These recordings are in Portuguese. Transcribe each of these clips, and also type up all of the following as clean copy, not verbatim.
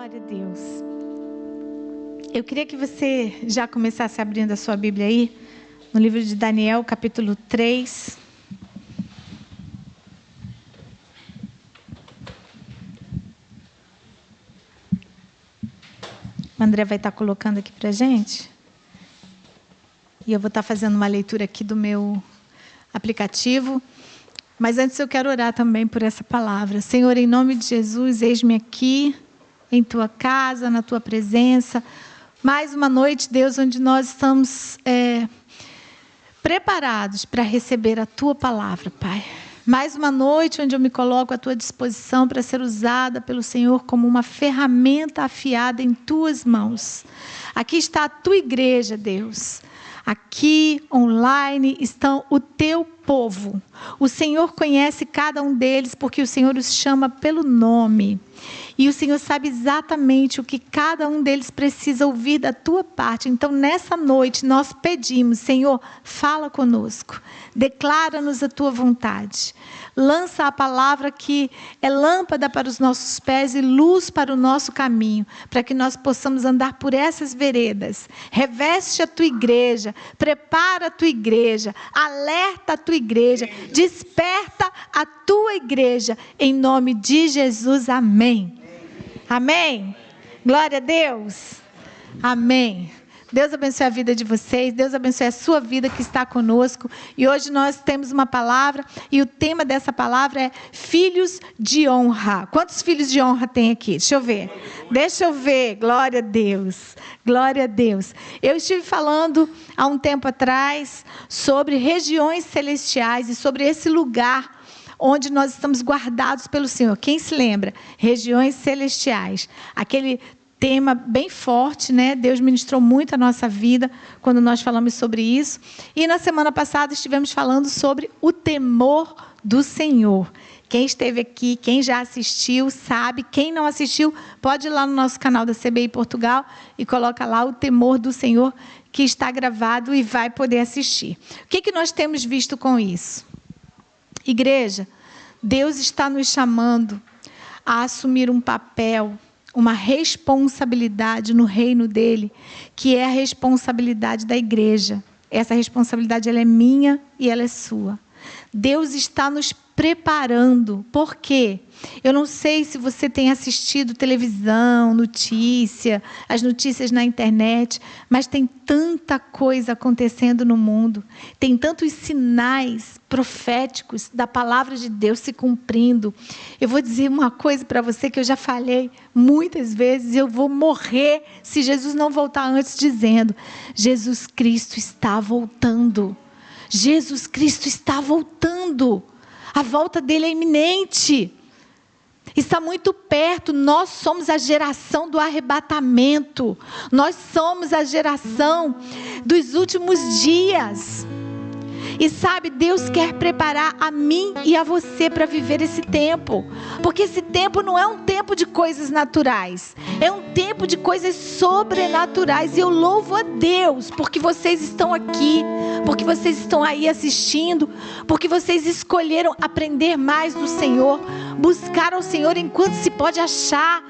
Glória a Deus. Eu queria que você já começasse abrindo a sua Bíblia aí, no livro de Daniel, capítulo 3. O André vai estar colocando aqui para a gente. E eu vou estar fazendo uma leitura aqui do meu aplicativo. Mas antes eu quero orar também por essa palavra. Senhor, em nome de Jesus, eis-me aqui, em Tua casa, na Tua presença. Mais uma noite, Deus, onde nós estamos preparados para receber a Tua palavra, Pai. Mais uma noite onde eu me coloco à Tua disposição para ser usada pelo Senhor como uma ferramenta afiada em Tuas mãos. Aqui está a Tua igreja, Deus. Aqui, online, estão o Teu povo. O Senhor conhece cada um deles porque o Senhor os chama pelo nome. E o Senhor sabe exatamente o que cada um deles precisa ouvir da Tua parte. Então, nessa noite, nós pedimos, Senhor, fala conosco. Declara-nos a Tua vontade. Lança a palavra que é lâmpada para os nossos pés e luz para o nosso caminho, para que nós possamos andar por essas veredas. Reveste a Tua igreja, prepara a Tua igreja, alerta a Tua igreja, desperta a Tua igreja, em nome de Jesus, amém. Amém? Glória a Deus. Amém. Deus abençoe a vida de vocês, Deus abençoe a sua vida que está conosco. E hoje nós temos uma palavra, e o tema dessa palavra é filhos de honra. Quantos filhos de honra tem aqui? Deixa eu ver, glória a Deus, glória a Deus. Eu estive falando há um tempo atrás sobre regiões celestiais e sobre esse lugar onde nós estamos guardados pelo Senhor. Quem se lembra? Regiões celestiais. Aquele tema bem forte, né? Deus ministrou muito a nossa vida quando nós falamos sobre isso. E na semana passada estivemos falando sobre o temor do Senhor. Quem esteve aqui, quem já assistiu, sabe. Quem não assistiu, pode ir lá no nosso canal da CBI Portugal e coloca lá o temor do Senhor, que está gravado e vai poder assistir. O que nós temos visto com isso? Igreja, Deus está nos chamando a assumir um papel, uma responsabilidade no reino dele, que é a responsabilidade da igreja. Essa responsabilidade ela é minha e ela é sua. Deus está nos preparando. Por quê? Eu não sei se você tem assistido televisão, as notícias na internet, mas tem tanta coisa acontecendo no mundo. Tem tantos sinais proféticos da palavra de Deus se cumprindo. Eu vou dizer uma coisa para você que eu já falei muitas vezes, eu vou morrer se Jesus não voltar antes, dizendo: Jesus Cristo está voltando. Jesus Cristo está voltando. A volta dele é iminente. Está muito perto. Nós somos a geração do arrebatamento. Nós somos a geração dos últimos dias. E sabe, Deus quer preparar a mim e a você para viver esse tempo. Porque esse tempo não é um tempo de coisas naturais. É um tempo de coisas sobrenaturais. E eu louvo a Deus porque vocês estão aqui. Porque vocês estão aí assistindo. Porque vocês escolheram aprender mais do Senhor. Buscar ao Senhor enquanto se pode achar.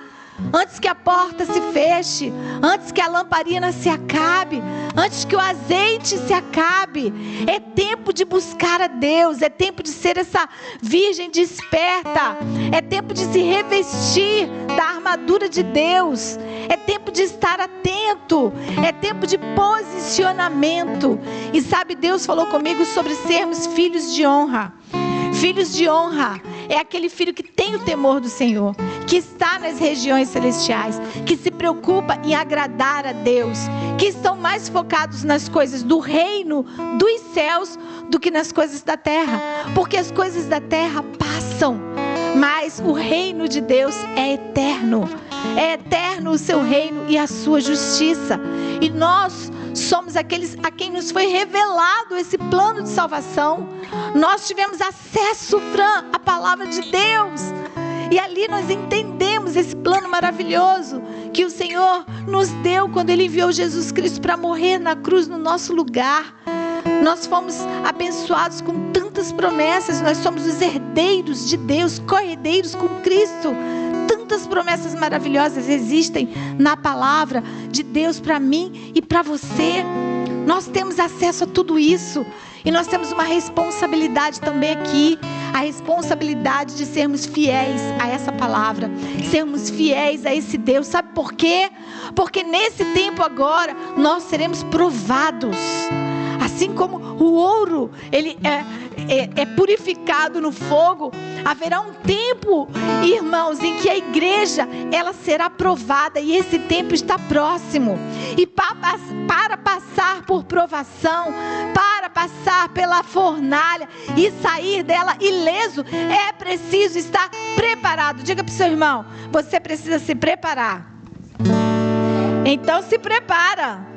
Antes que a porta se feche, antes que a lamparina se acabe, antes que o azeite se acabe. É tempo de buscar a Deus, é tempo de ser essa virgem desperta, é tempo de se revestir da armadura de Deus, é tempo de estar atento, é tempo de posicionamento. E sabe, Deus falou comigo sobre sermos filhos de honra. Filhos de honra é aquele filho que tem o temor do Senhor, que está nas regiões celestiais, que se preocupa em agradar a Deus, que estão mais focados nas coisas do reino dos céus do que nas coisas da terra, porque as coisas da terra passam, mas o reino de Deus é eterno o seu reino e a sua justiça. E nós somos aqueles a quem nos foi revelado esse plano de salvação. Nós tivemos acesso, Fran, à palavra de Deus. E ali nós entendemos esse plano maravilhoso que o Senhor nos deu quando Ele enviou Jesus Cristo para morrer na cruz no nosso lugar. Nós fomos abençoados com tantas promessas. Nós somos os herdeiros de Deus, co-herdeiros com Cristo. Tantas Quantas promessas maravilhosas existem na palavra de Deus para mim e para você. Nós temos acesso a tudo isso. E nós temos uma responsabilidade também aqui. A responsabilidade de sermos fiéis a essa palavra. Sermos fiéis a esse Deus. Sabe por quê? Porque nesse tempo agora, nós seremos provados. Assim como o ouro, ele é purificado no fogo, haverá um tempo, irmãos, em que a igreja, ela será provada, e esse tempo está próximo. E para passar por provação, para passar pela fornalha e sair dela ileso, é preciso estar preparado. Diga para o seu irmão, você precisa se preparar. Então se prepara.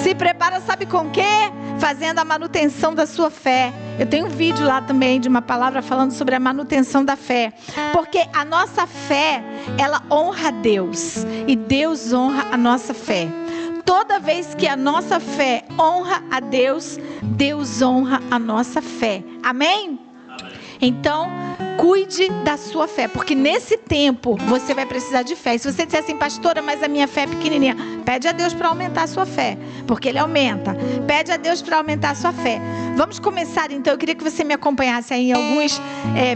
Se prepara, sabe com o quê? Fazendo a manutenção da sua fé. Eu tenho um vídeo lá também de uma palavra falando sobre a manutenção da fé. Porque a nossa fé, ela honra a Deus. E Deus honra a nossa fé. Toda vez que a nossa fé honra a Deus, Deus honra a nossa fé. Amém? Então, cuide da sua fé, porque nesse tempo você vai precisar de fé. E se você disser assim, pastora, mas a minha fé é pequenininha, pede a Deus para aumentar a sua fé, porque Ele aumenta. Pede a Deus para aumentar a sua fé. Vamos começar então. Eu queria que você me acompanhasse aí em alguns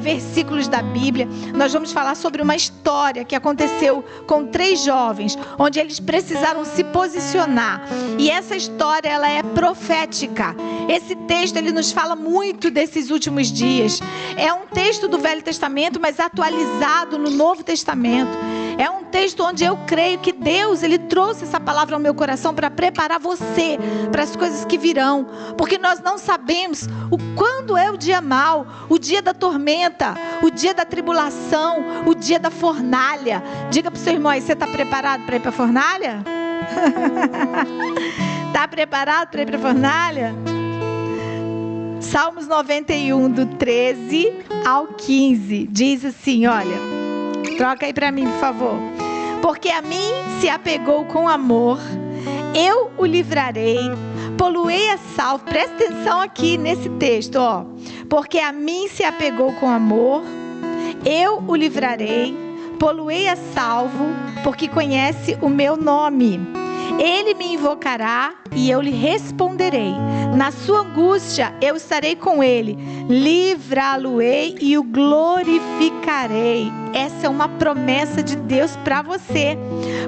versículos da Bíblia. Nós vamos falar sobre uma história que aconteceu com 3 jovens, onde eles precisaram se posicionar. E essa história, ela é profética. Esse texto, ele nos fala muito desses últimos dias. É um texto do Velho Testamento, mas atualizado no Novo Testamento. É um texto onde eu creio que Deus, Ele trouxe essa palavra ao meu coração para preparar você para as coisas que virão. Porque nós não sabemos quando é o dia mau, o dia da tormenta, o dia da tribulação, o dia da fornalha. Diga para o seu irmão aí, você está preparado para ir para a fornalha? Está preparado para ir para a fornalha? Salmos 91, do 13 ao 15, diz assim, olha, troca aí para mim, por favor. Porque a mim se apegou com amor, eu o livrarei, poluei a salvo. Presta atenção aqui nesse texto, ó. Porque a mim se apegou com amor, eu o livrarei, poluei a salvo, porque conhece o meu nome. Ele me invocará e eu lhe responderei. Na sua angústia eu estarei com ele. Livrá-lo-ei e o glorificarei. Essa é uma promessa de Deus para você.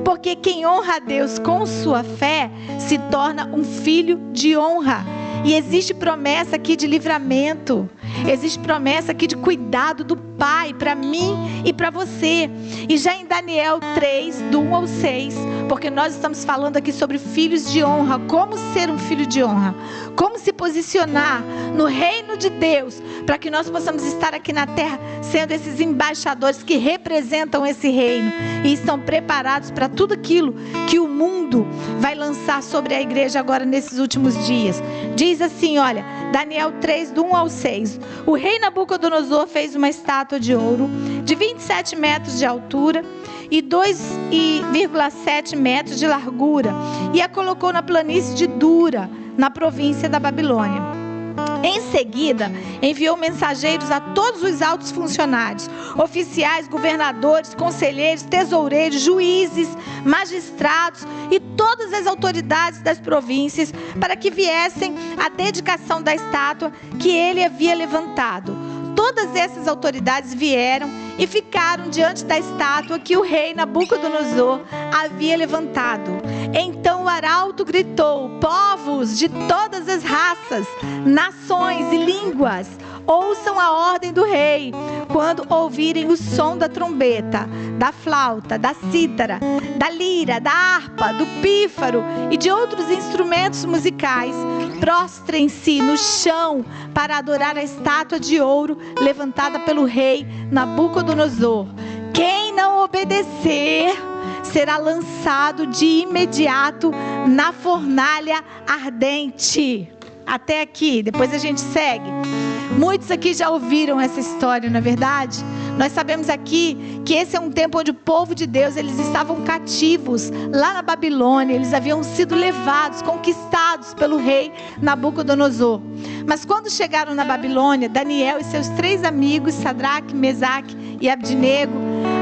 Porque quem honra a Deus com sua fé se torna um filho de honra. E existe promessa aqui de livramento. Existe promessa aqui de cuidado do Pai para mim e para você. E já em Daniel 3, do 1 ao 6, porque nós estamos falando aqui sobre filhos de honra. Como ser um filho de honra? Como se posicionar no reino de Deus, para que nós possamos estar aqui na terra sendo esses embaixadores que representam esse reino e estão preparados para tudo aquilo que o mundo vai lançar sobre a igreja agora nesses últimos dias. Diz assim, olha, Daniel 3, do 1 ao 6. O rei Nabucodonosor fez uma estátua de ouro de 27 metros de altura e 2,7 metros de largura e a colocou na planície de Dura, na província da Babilônia. Em seguida, enviou mensageiros a todos os altos funcionários, oficiais, governadores, conselheiros, tesoureiros, juízes, magistrados e todas as autoridades das províncias para que viessem à dedicação da estátua que ele havia levantado. Todas essas autoridades vieram e ficaram diante da estátua que o rei Nabucodonosor havia levantado. Então o arauto gritou: povos de todas as raças, nações e línguas, ouçam a ordem do rei quando ouvirem o som da trombeta, da flauta, da cítara, da lira, da harpa, do pífaro e de outros instrumentos musicais. Prostrem-se no chão para adorar a estátua de ouro levantada pelo rei Nabucodonosor. Quem não obedecer será lançado de imediato na fornalha ardente. Até aqui, depois a gente segue. Muitos aqui já ouviram essa história, não é verdade? Nós sabemos aqui que esse é um tempo onde o povo de Deus, eles estavam cativos lá na Babilônia. Eles haviam sido levados, conquistados pelo rei Nabucodonosor. Mas quando chegaram na Babilônia, Daniel e seus 3 amigos, Sadraque, Mesaque e Abdinego,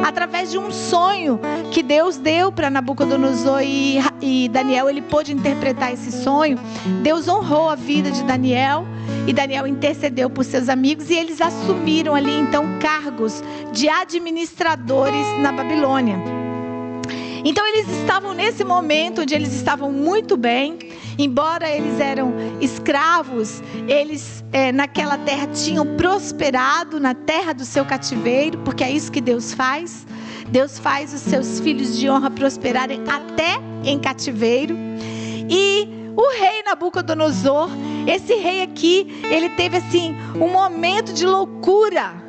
através de um sonho que Deus deu para Nabucodonosor, e Daniel, ele pôde interpretar esse sonho. Deus honrou a vida de Daniel, e Daniel intercedeu por seus amigos, e eles assumiram ali então cargos de administradores na Babilônia. Então eles estavam nesse momento onde eles estavam muito bem. Embora eles eram escravos, eles naquela terra tinham prosperado, na terra do seu cativeiro, porque é isso que Deus faz. Deus faz os seus filhos de honra prosperarem até em cativeiro. E o rei Nabucodonosor, esse rei aqui, ele teve assim um momento de loucura.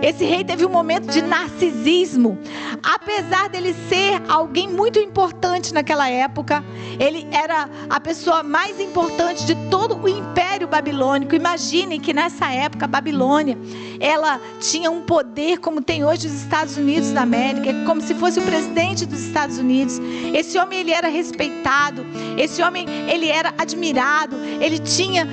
Esse rei teve um momento de narcisismo. Apesar dele ser alguém muito importante naquela época, ele era a pessoa mais importante de todo o Império Babilônico. Imaginem que nessa época a Babilônia, ela tinha um poder como tem hoje os Estados Unidos da América, como se fosse o presidente dos Estados Unidos. Esse homem, ele era respeitado, esse homem, ele era admirado, ele tinha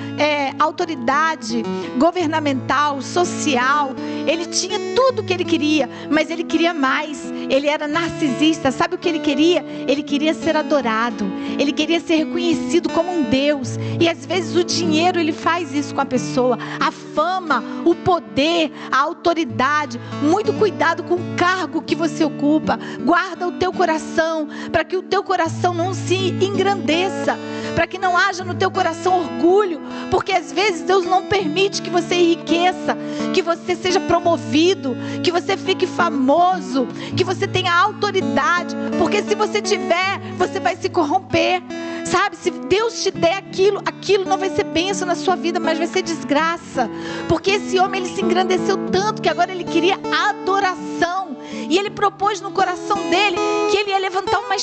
autoridade governamental, social, ele tinha tudo o que ele queria, mas ele queria mais. Ele era narcisista. Sabe o que ele queria? Ele queria ser adorado, ele queria ser reconhecido como um Deus. E às vezes o dinheiro, ele faz isso com a pessoa. A fama, o poder, a autoridade. Muito cuidado com o cargo que você ocupa. Guarda o teu coração, para que o teu coração não se engrandeça, para que não haja no teu coração orgulho, porque às vezes Deus não permite que você enriqueça, que você seja promovido, que você fique famoso, que você tenha autoridade, porque se você tiver, você vai se corromper, sabe? Se Deus te der aquilo não vai ser bênção na sua vida, mas vai ser desgraça, porque esse homem, ele se engrandeceu tanto que agora ele queria adoração, e ele propôs no coração dele que ele ia levantar uma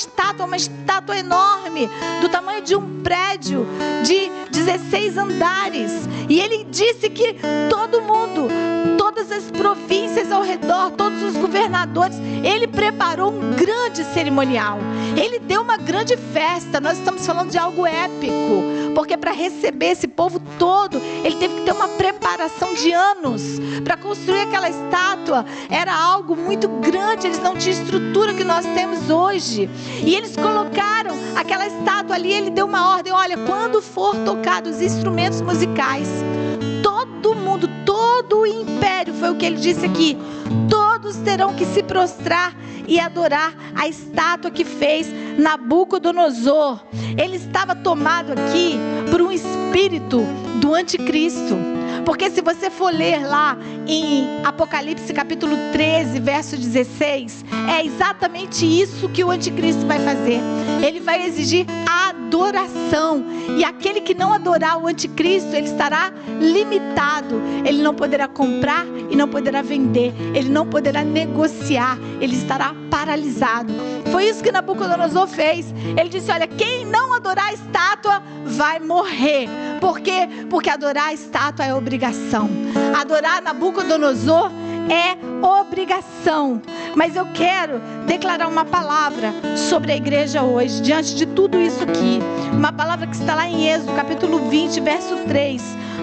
estátua enorme, do tamanho de um prédio de 16 andares, e ele disse que todo mundo, todas as províncias ao redor, todos os governadores, ele preparou um grande cerimonial, ele deu uma grande festa. Nós estamos falando de algo épico, porque para receber esse povo todo, ele teve que ter uma preparação de anos. Para construir aquela estátua, era algo muito grande, eles não tinham a estrutura que nós temos hoje, e eles colocaram aquela estátua ali. Ele deu uma ordem: olha, quando for tocados os instrumentos musicais, todo mundo, todo o império, foi o que ele disse aqui, todos terão que se prostrar e adorar a estátua que fez Nabucodonosor. Ele estava tomado aqui por um espírito do anticristo, porque se você for ler lá em Apocalipse capítulo 13, verso 16, é exatamente isso que o anticristo vai fazer. Ele vai exigir a adoração, e aquele que não adorar o anticristo, ele estará limitado, ele não poderá comprar e não poderá vender, ele não poderá negociar, ele estará paralisado. Foi isso que Nabucodonosor fez. Ele disse: olha, quem não adorar a estátua vai morrer. Por quê? Porque adorar a estátua é obrigação. Adorar Nabucodonosor é obrigação. Mas eu quero declarar uma palavra sobre a igreja hoje, diante de tudo isso aqui. Uma palavra que está lá em Êxodo capítulo 20, verso 3.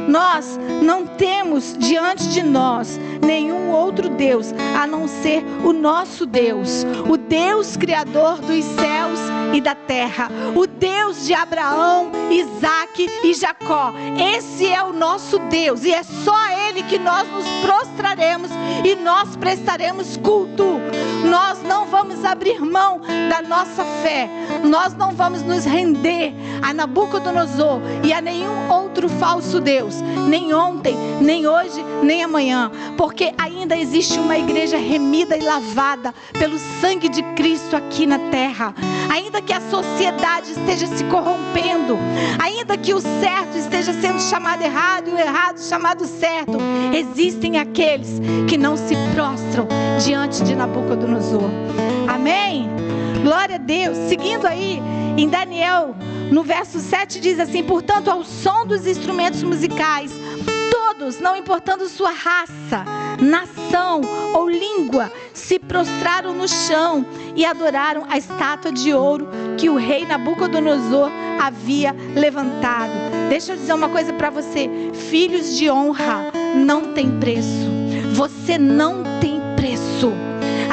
Nós não temos diante de nós nenhum outro Deus a não ser o nosso Deus, o Deus criador dos céus e da terra, o Deus de Abraão, Isaque e Jacó. Esse é o nosso Deus, e é só a Ele que nós nos prostraremos e nós prestaremos culto. Nós não vamos abrir mão da nossa fé, nós não vamos nos render a Nabucodonosor e a nenhum outro falso Deus, nem ontem, nem hoje, nem amanhã, porque ainda existe uma igreja remida e lavada pelo sangue de Cristo aqui na terra. Ainda que a sociedade esteja se corrompendo, ainda que o certo esteja sendo chamado errado e o errado chamado certo, existem aqueles que não se prostram diante de Nabucodonosor. Amém? Glória a Deus. Seguindo aí em Daniel, no verso 7 diz assim: portanto, ao som dos instrumentos musicais, todos, não importando sua raça, nação ou língua, se prostraram no chão e adoraram a estátua de ouro que o rei Nabucodonosor havia levantado. Deixa eu dizer uma coisa para você: filhos de honra não tem preço. Você não tem preço.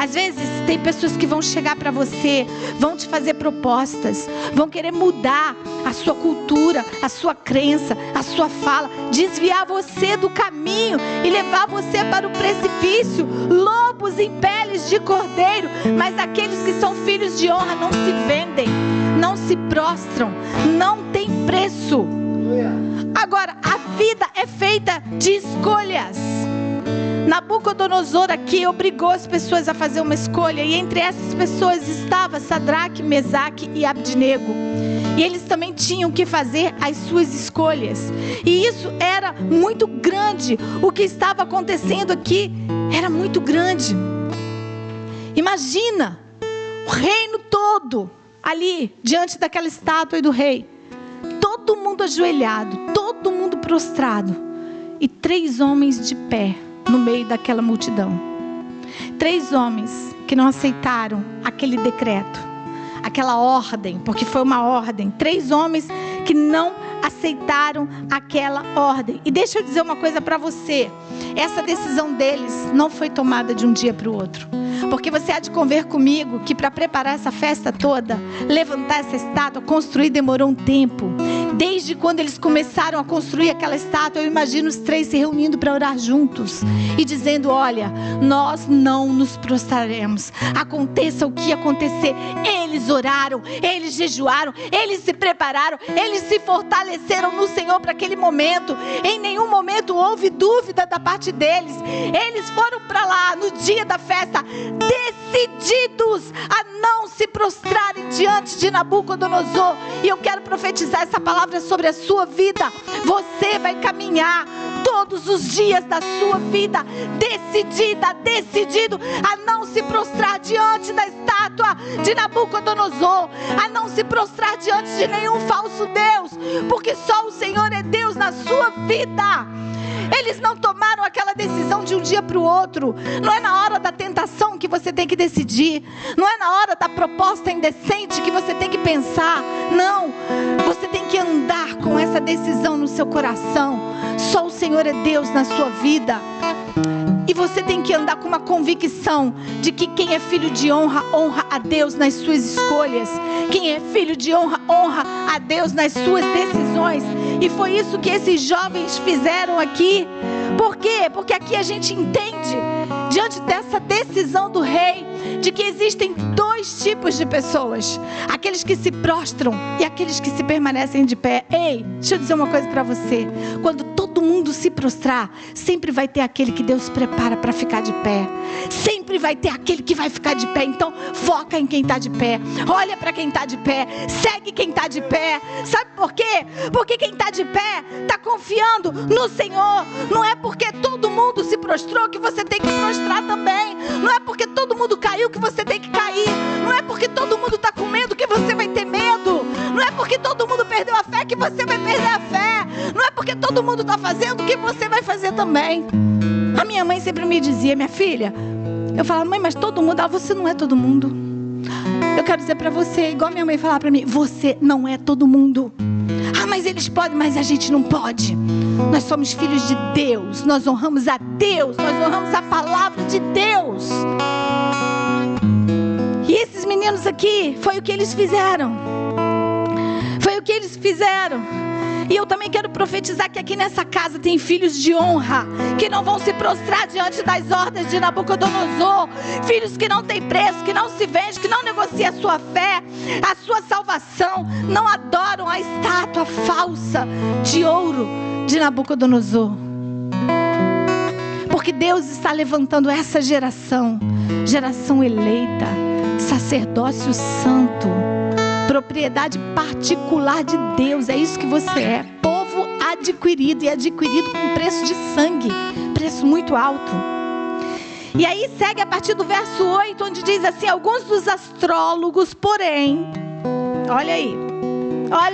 Às vezes tem pessoas que vão chegar para você, vão te fazer propostas, vão querer mudar a sua cultura, a sua crença, a sua fala, desviar você do caminho e levar você para o precipício. Lobos em peles de cordeiro, mas aqueles que são filhos de honra não se vendem, não se prostram, não tem preço. Agora, a vida é feita de escolhas. Nabucodonosor aqui obrigou as pessoas a fazer uma escolha, e entre essas pessoas estava Sadraque, Mesaque e Abdinego. E eles também tinham que fazer as suas escolhas. E isso era muito grande. O que estava acontecendo aqui era muito grande. Imagina o reino todo ali diante daquela estátua do rei. Todo mundo ajoelhado, todo mundo prostrado. E 3 homens de pé no meio daquela multidão. 3 homens que não aceitaram aquele decreto, aquela ordem, porque foi uma ordem. 3 homens que não aceitaram aquela ordem. E deixa eu dizer uma coisa para você. Essa decisão deles não foi tomada de um dia para o outro. Porque você há de conver comigo que para preparar essa festa toda, levantar essa estátua, construir, demorou um tempo. Desde quando eles começaram a construir aquela estátua, eu imagino os 3 se reunindo para orar juntos e dizendo: olha, nós não nos prostraremos, aconteça o que acontecer. Eles oraram, eles jejuaram, eles se prepararam, eles se fortaleceram no Senhor para aquele momento. Em nenhum momento houve dúvida da parte deles. Eles foram para lá no dia da festa decididos a não se prostrarem diante de Nabucodonosor. E eu quero profetizar essa palavra sobre a sua vida. Você vai caminhar todos os dias da sua vida decidido a não se prostrar diante da estátua de Nabucodonosor, a não se prostrar diante de nenhum falso Deus, porque só o Senhor é Deus na sua vida. Eles não tomaram aquela decisão de um dia para o outro. Não é na hora da tentação que você tem que decidir. Não é na hora da proposta indecente que você tem que pensar. Não, você tem que andar com essa decisão no seu coração. Só o Senhor é Deus na sua vida. E você tem que andar com uma convicção de que quem é filho de honra, honra a Deus nas suas escolhas. Quem é filho de honra, honra a Deus nas suas decisões. E foi isso que esses jovens fizeram aqui. Por quê? Porque aqui a gente entende, diante dessa decisão do rei, de que existem 2 tipos de pessoas: aqueles que se prostram e aqueles que se permanecem de pé. Ei, deixa eu dizer uma coisa para você. Quando todo mundo se prostrar, sempre vai ter aquele que Deus prepara para ficar de pé. Sempre vai ter aquele que vai ficar de pé. Então foca em quem está de pé. Olha para quem está de pé. Segue quem está de pé. Sabe por quê? Porque quem está de pé está confiando no Senhor. Não é porque todo mundo se prostrou que você tem que prostrar também. Não é porque todo mundo caiu que você tem que cair. Não é porque todo mundo está com medo que você vai ter medo. Não é porque todo mundo perdeu a fé que você vai perder a fé. Não é porque todo mundo está fazendo que você vai fazer também. A minha mãe sempre me dizia: minha filha, eu falava: mãe, mas todo mundo, você não é todo mundo. Eu quero dizer para você, igual minha mãe falava para mim: você não é todo mundo. Ah, mas eles podem, mas a gente não pode. Nós somos filhos de Deus. Nós honramos a Deus. Nós honramos a palavra de Deus. E esses meninos aqui, foi o que eles fizeram. Foi o que eles fizeram. E eu também quero profetizar que aqui nessa casa tem filhos de honra, que não vão se prostrar diante das ordens de Nabucodonosor. Filhos que não têm preço, que não se vendem, que não negociam a sua fé, a sua salvação. Não adoram a estátua falsa de ouro de Nabucodonosor. Porque Deus está levantando essa geração, geração eleita, sacerdócio santo, propriedade particular de Deus. É isso que você é. Povo adquirido, e adquirido com preço de sangue, preço muito alto. E aí segue a partir do verso 8, onde diz assim: alguns dos astrólogos, porém, olha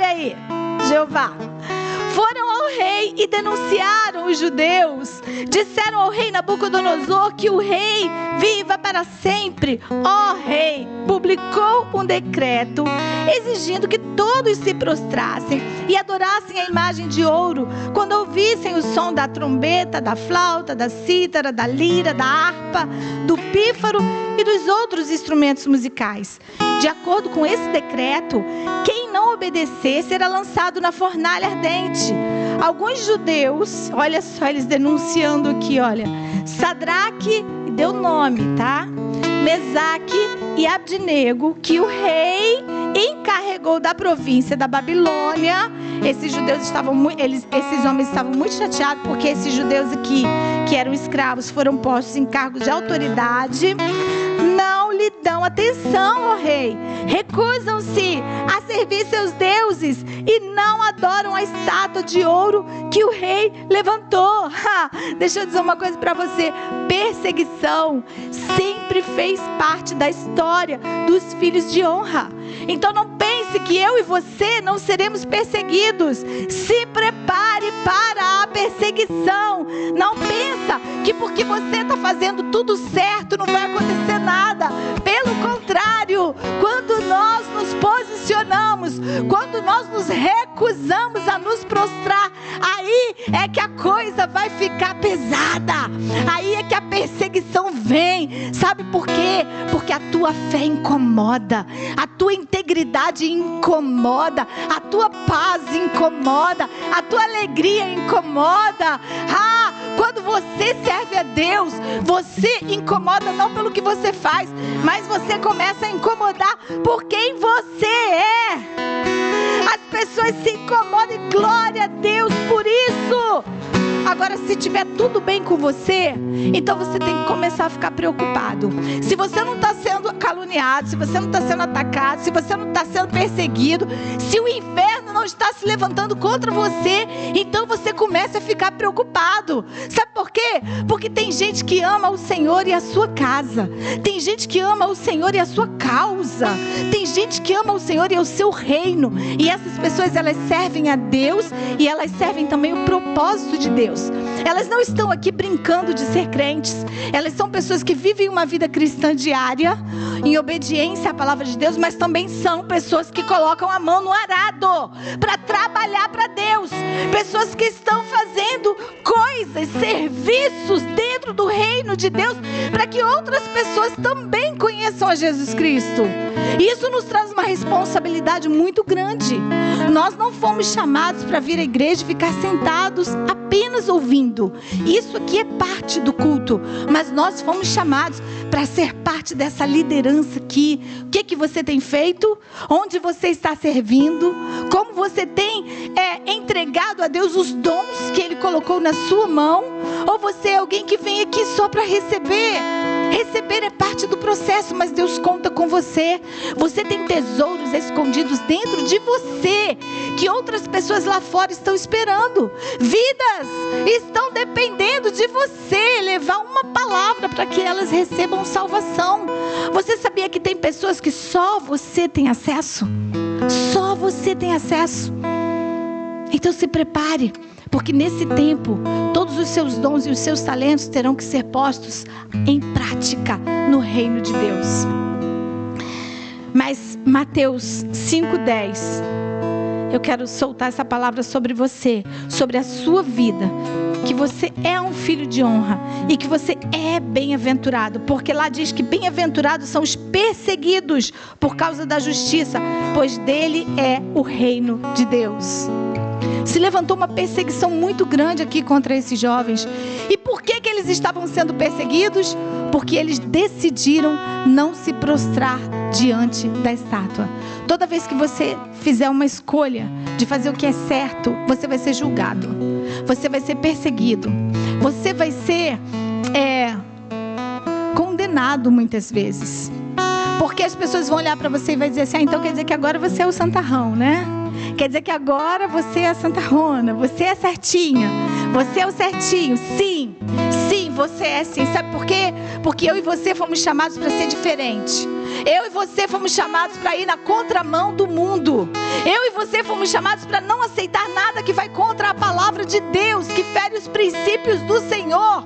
aí, Jeová, foram ao rei e denunciaram os judeus. Disseram ao rei Nabucodonosor que o rei viva para sempre. Ó rei, publicou um decreto exigindo que todos se prostrassem e adorassem a imagem de ouro, quando ouvissem o som da trombeta, da flauta, da cítara, da lira, da harpa, do pífaro e dos outros instrumentos musicais. De acordo com esse decreto, quem não obedecer será lançado na fornalha ardente. Alguns judeus, olha só eles denunciando aqui, olha, Sadraque, deu nome, tá? Mesaque e Abdinego, que o rei encarregou da província da Babilônia. Esses judeus esses homens estavam muito chateados porque esses judeus aqui, que eram escravos, foram postos em cargos de autoridade. Não lhe dão atenção, ó rei. Recusam-se a servir seus deuses e não adoram a estátua de ouro que o rei levantou. Deixa eu dizer uma coisa para você. Perseguição sempre fez parte da história dos filhos de honra. Então não pense que eu e você não seremos perseguidos. Se prepare para a perseguição. Não pensa que porque você está fazendo tudo certo não vai acontecer nada. Pelo contrário, quando nós nos posicionamos, quando nós nos recusamos a nos prostrar, aí é que a coisa vai ficar pesada. Aí é que a perseguição vem. Sabe por quê? Porque a tua fé incomoda, a tua integridade incomoda, a tua paz incomoda, a tua alegria incomoda. Quando você serve a Deus, você incomoda não pelo que você faz, mas você começa a incomodar por quem você é. As pessoas se incomodam e glória a Deus por isso. Agora, se tiver tudo bem com você, então você tem que começar a ficar preocupado. Se você não está sendo caluniado, se você não está sendo atacado, se você não está sendo perseguido, se o inferno não está se levantando contra você, então você começa a ficar preocupado. Sabe por quê? Porque tem gente que ama o Senhor e a sua casa. Tem gente que ama o Senhor e a sua causa. Tem gente que ama o Senhor e o seu reino. E essas pessoas, elas servem a Deus e elas servem também o propósito de Deus. Elas não estão aqui brincando de ser crentes. Elas são pessoas que vivem uma vida cristã diária, em obediência à palavra de Deus, mas também são pessoas que colocam a mão no arado para trabalhar para Deus. Pessoas que estão fazendo coisas, serviços dentro do reino de Deus, para que outras pessoas também conheçam a Jesus Cristo. Isso nos traz uma responsabilidade muito grande. Nós não fomos chamados para vir à igreja e ficar sentados apenas ouvindo. Isso aqui é parte do culto, mas nós fomos chamados para ser parte dessa liderança aqui. O que você tem feito? Onde você está servindo? Como você tem entregado a Deus os dons que Ele colocou na sua mão? Ou você é alguém que vem aqui só para receber? Receber é parte do processo, mas Deus conta com você. Você tem tesouros escondidos dentro de você, que outras pessoas lá fora estão esperando. Vidas estão dependendo de você levar uma palavra para que elas recebam salvação. Você sabia que tem pessoas que só você tem acesso? Só você tem acesso. Então se prepare, porque nesse tempo todos os seus dons e os seus talentos terão que ser postos em prática no reino de Deus. Mas Mateus 5:10, eu quero soltar essa palavra sobre você, sobre a sua vida, que você é um filho de honra e que você é bem-aventurado, porque lá diz que bem-aventurados são os perseguidos por causa da justiça, pois dele é o reino de Deus. Se levantou uma perseguição muito grande aqui contra esses jovens. E por que eles estavam sendo perseguidos? Porque eles decidiram não se prostrar diante da estátua. Toda vez que você fizer uma escolha de fazer o que é certo, você vai ser julgado. Você vai ser perseguido. Você vai ser condenado muitas vezes. Porque as pessoas vão olhar para você e vai dizer assim: então quer dizer que agora você é o santarrão, né? Quer dizer que agora você é a santarrona, você é certinha, você é o certinho. Sim, você é sim. Sabe por quê? Porque eu e você fomos chamados para ser diferente. Eu e você fomos chamados para ir na contramão do mundo. Eu e você fomos chamados para não aceitar nada que vai contra a palavra de Deus, que fere os princípios do Senhor.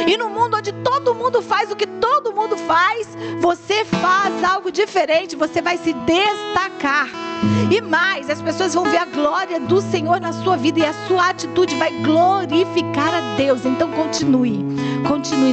E no mundo onde todo mundo faz o que todo mundo faz, você faz algo diferente, você vai se destacar. E mais, as pessoas vão ver a glória do Senhor na sua vida e a sua atitude vai glorificar a Deus. Então continue,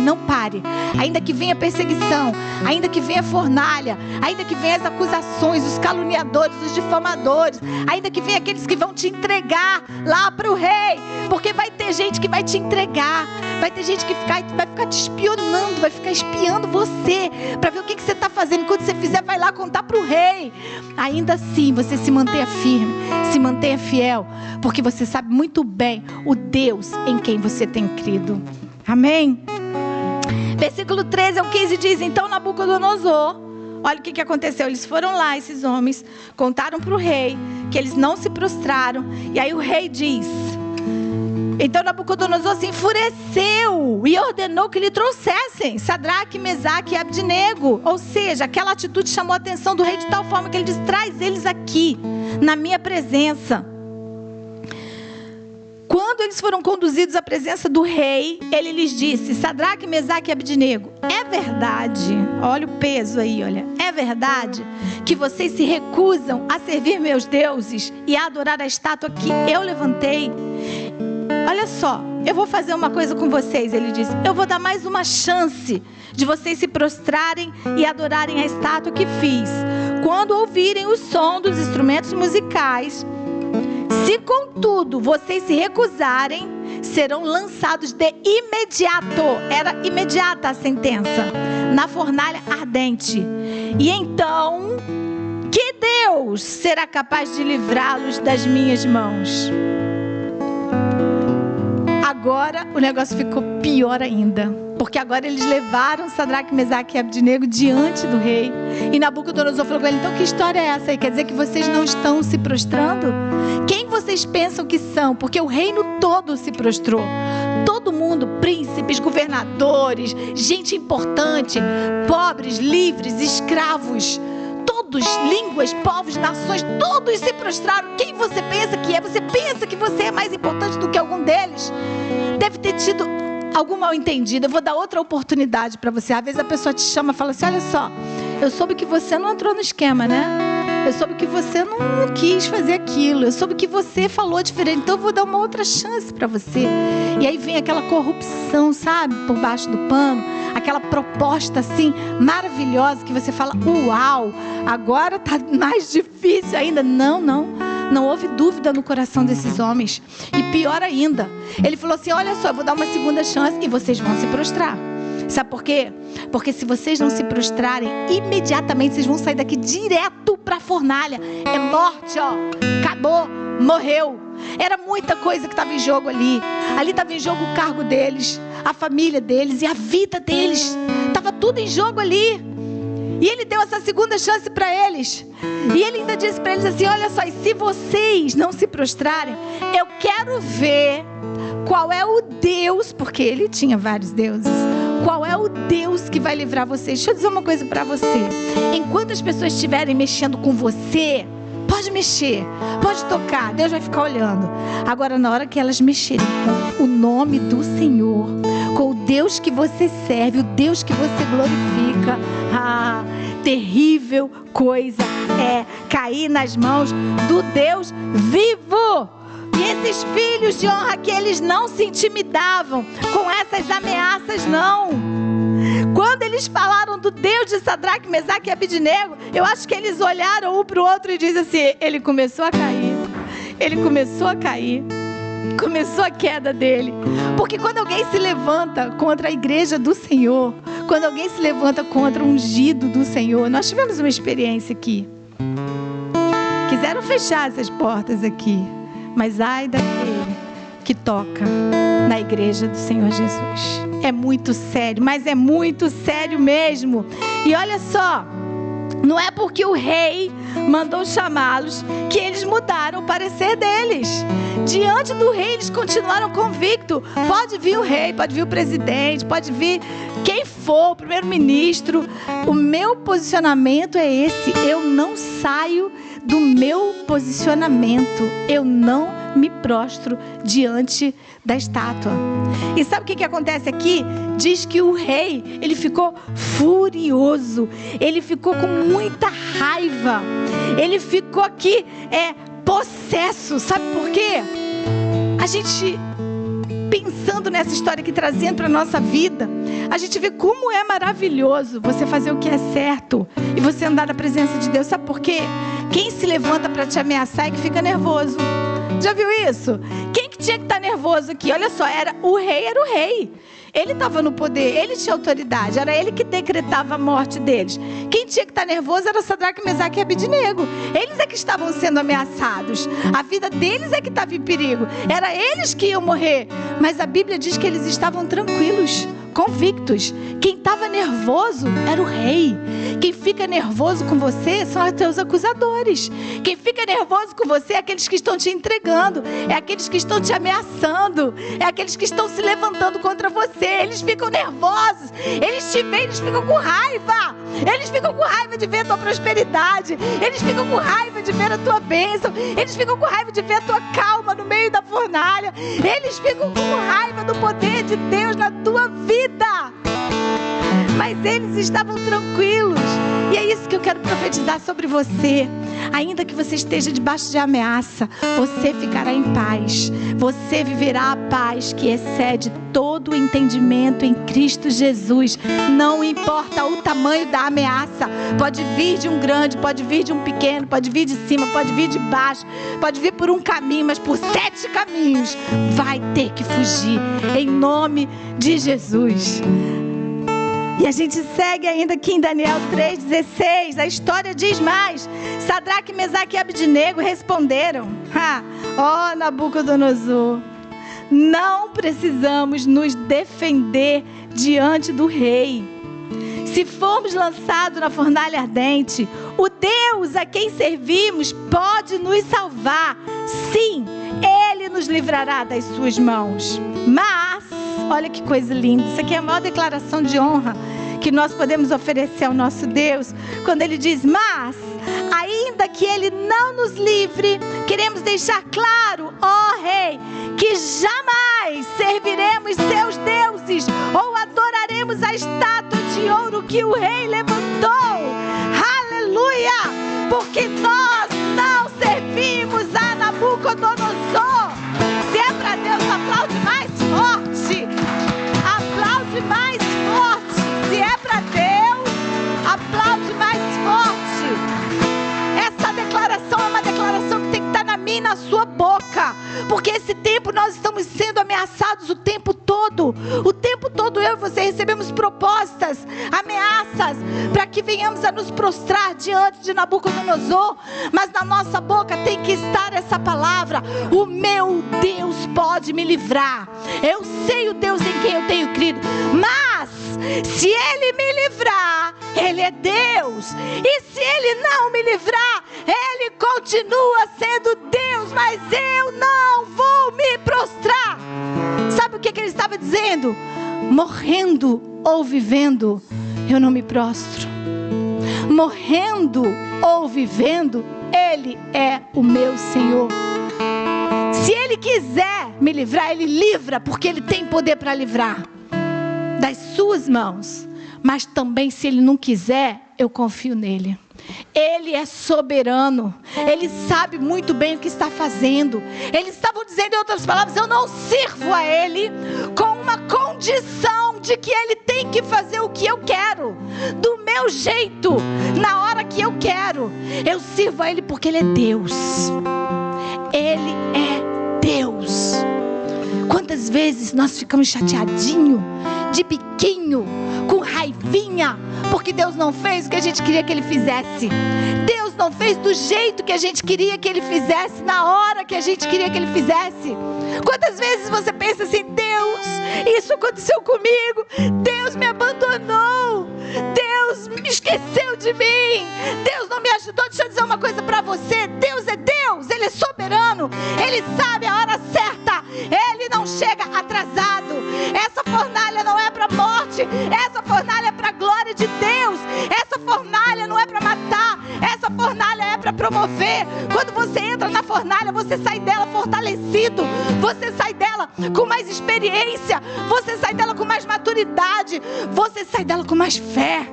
não pare. Ainda que venha perseguição, ainda que venha fornalha, ainda que venha as acusações, os caluniadores, os difamadores, ainda que venha aqueles que vão te entregar lá para o rei, porque vai ter gente que vai te entregar, vai ter gente que vai ficar te espionando, vai ficar espiando você, para ver o que você está fazendo. Quando você fizer, vai lá contar para o rei. Ainda assim, você se mantenha firme, se mantenha fiel, porque você sabe muito bem o Deus em quem você tem crido. Amém? Versículo 13 ao 15 diz: então Nabucodonosor, olha o que aconteceu. Eles foram lá, esses homens, contaram para o rei que eles não se prostraram. E aí o rei diz: então Nabucodonosor se enfureceu e ordenou que lhe trouxessem Sadraque, Mesaque e Abdinego. Ou seja, aquela atitude chamou a atenção do rei de tal forma que ele disse: traz eles aqui, na minha presença. Quando eles foram conduzidos à presença do rei, ele lhes disse: Sadraque, Mesaque e Abdinego, é verdade, olha o peso aí, olha, é verdade que vocês se recusam a servir meus deuses e a adorar a estátua que eu levantei? Olha só, eu vou fazer uma coisa com vocês, ele disse. Eu vou dar mais uma chance de vocês se prostrarem e adorarem a estátua que fiz. Quando ouvirem o som dos instrumentos musicais, se contudo vocês se recusarem, serão lançados de imediato, era imediata a sentença, na fornalha ardente. E então, que Deus será capaz de livrá-los das minhas mãos? Agora o negócio ficou pior ainda, porque agora eles levaram Sadraque, Mesaque e Abdinego diante do rei. E Nabucodonosor falou com ele: então que história é essa aí? Quer dizer que vocês não estão se prostrando? Quem vocês pensam que são? Porque o reino todo se prostrou. Todo mundo, príncipes, governadores, gente importante, pobres, livres, escravos, todos, línguas, povos, nações, todos se prostraram. Quem você pensa que é? Você pensa que você é mais importante do que algum deles? Deve ter tido algum mal entendido. Eu vou dar outra oportunidade para você. Às vezes a pessoa te chama e fala assim: olha só, eu soube que você não entrou no esquema, né? Eu soube que você não quis fazer aquilo. Eu soube que você falou diferente. Então eu vou dar uma outra chance para você. E aí vem aquela corrupção, sabe? Por baixo do pano. Aquela proposta assim, maravilhosa, que você fala: uau, agora tá mais difícil ainda. Não houve dúvida no coração desses homens. E pior ainda, ele falou assim: olha só, eu vou dar uma segunda chance e vocês vão se prostrar. Sabe por quê? Porque se vocês não se prostrarem, imediatamente vocês vão sair daqui direto para a fornalha. É morte, ó. Acabou, morreu. Era muita coisa que estava em jogo ali. Ali estava em jogo o cargo deles, a família deles e a vida deles. Estava tudo em jogo ali. E ele deu essa segunda chance para eles. E ele ainda disse para eles assim: olha só, e se vocês não se prostrarem, eu quero ver qual é o Deus, porque ele tinha vários deuses. Qual é o Deus que vai livrar vocês? Deixa eu dizer uma coisa para você. Enquanto as pessoas estiverem mexendo com você, pode mexer, pode tocar, Deus vai ficar olhando. Agora, na hora que elas mexerem com o nome do Senhor, com o Deus que você serve, o Deus que você glorifica, terrível coisa é cair nas mãos do Deus vivo. E esses filhos de honra que eles não se intimidavam com essas ameaças, não. Quando eles falaram do Deus de Sadraque, Mesaque e Abdinego, eu acho que eles olharam um para o outro e dizem assim: ele começou a cair. Ele começou a cair. Começou a queda dele. Porque quando alguém se levanta contra a igreja do Senhor, quando alguém se levanta contra o ungido do Senhor, nós tivemos uma experiência aqui. Quiseram fechar essas portas aqui, mas ai daquele que toca na igreja do Senhor Jesus. É muito sério, mas é muito sério mesmo. E olha só, não é porque o rei mandou chamá-los que eles mudaram o parecer deles. Diante do rei eles continuaram convictos. Pode vir o rei, pode vir o presidente, pode vir quem for, o primeiro-ministro. O meu posicionamento é esse. Eu não saio do meu posicionamento. Eu não me prostro diante da estátua. E sabe o que acontece aqui? Diz que o rei, ele ficou furioso. Ele ficou com muita raiva. Ele ficou aqui, possesso. Sabe por quê? A gente, pensando nessa história aqui, trazendo para a nossa vida, a gente vê como é maravilhoso você fazer o que é certo e você andar na presença de Deus. Sabe por quê? Quem se levanta para te ameaçar é que fica nervoso. Já viu isso? Quem que tinha que estar nervoso aqui? Olha só, era o rei. Ele estava no poder, ele tinha autoridade, era ele que decretava a morte deles. Quem tinha que estar nervoso era Sadraque, Mesaque e Abednego. Eles é que estavam sendo ameaçados. A vida deles é que estava em perigo. Era eles que iam morrer. Mas a Bíblia diz que eles estavam tranquilos, convictos. Quem estava nervoso era o rei. Quem fica nervoso com você são os teus acusadores. Quem fica nervoso com você é aqueles que estão te entregando, é aqueles que estão te ameaçando, é aqueles que estão se levantando contra você. Eles ficam nervosos, eles te veem, eles ficam com raiva. Eles ficam com raiva de ver a tua prosperidade. Eles ficam com raiva de ver a tua bênção. Eles ficam com raiva de ver a tua calma no meio da fornalha. Eles ficam com raiva do poder de Deus na tua vida. Mas eles estavam tranquilos. E é isso que eu quero profetizar sobre você. Ainda que você esteja debaixo de ameaça, você ficará em paz. Você viverá a paz que excede todo o entendimento em Cristo Jesus. Não importa o tamanho da ameaça. Pode vir de um grande, pode vir de um pequeno, pode vir de cima, pode vir de baixo, pode vir por um caminho, mas por 7 caminhos vai ter que fugir, em nome de Jesus. E a gente segue ainda aqui em Daniel 3,16. A história diz mais. Sadraque, Mesaque e Abednego responderam: Nabucodonosor, não precisamos nos defender diante do rei. Se formos lançados na fornalha ardente, o Deus a quem servimos pode nos salvar. Sim, Ele nos livrará das suas mãos. Mas, olha que coisa linda, isso aqui é a maior declaração de honra que nós podemos oferecer ao nosso Deus, quando Ele diz: mas, ainda que Ele não nos livre, queremos deixar claro, ó Rei, que jamais serviremos seus deuses ou adoraremos a estátua de ouro que o Rei levantou. Aleluia! Porque nós não servimos a Nabucodonosor. Se é para Deus, aplaude mais forte. Aplaude mais forte. Se é para Deus, aplaude mais forte. Essa declaração é uma declaração que tem que estar na minha e na sua boca. Porque esse tempo nós estamos sendo ameaçados o tempo todo. O tempo todo eu e você recebemos propostas, ameaças, para que venhamos a nos prostrar diante de Nabucodonosor. Mas na nossa boca tem que estar essa palavra: o meu Deus pode me livrar. Eu sei o Deus em quem eu tenho crido. Mas se Ele me livrar, Ele é Deus. E se Ele não me livrar, Ele continua sendo Deus. Mas eu não vou me prostrar. Sabe o que Ele estava dizendo? Morrendo ou vivendo, eu não me prostro. Morrendo ou vivendo, Ele é o meu Senhor. Se Ele quiser me livrar, Ele livra, porque Ele tem poder para livrar das suas mãos. Mas também, se Ele não quiser, eu confio nele. Ele é soberano. Ele sabe muito bem o que está fazendo. Eles estavam dizendo, em outras palavras: eu não sirvo a Ele com uma condição de que Ele tem que fazer o que eu quero, do meu jeito, na hora que eu quero. Eu sirvo a Ele porque Ele é Deus. Ele é Deus. Quantas vezes nós ficamos chateadinhos, de biquinho, com raivinha, porque Deus não fez o que a gente queria que Ele fizesse. Deus não fez do jeito que a gente queria que Ele fizesse, na hora que a gente queria que Ele fizesse. Quantas vezes você pensa assim: Deus, isso aconteceu comigo, Deus me abandonou, Deus me esqueceu de mim, Deus não me ajudou. Deixa eu dizer uma coisa para você: Deus é Deus, Ele é soberano, Ele sabe a hora certa, Ele não chega atrasado. Essa fornalha não é para morte, essa fornalha é para a glória de Deus. Essa fornalha não é para matar, Essa fornalha é para promover. Quando você entra na fornalha, você sai dela fortalecido. Você sai dela com mais experiência. Você sai dela com mais maturidade. Você sai dela com mais fé.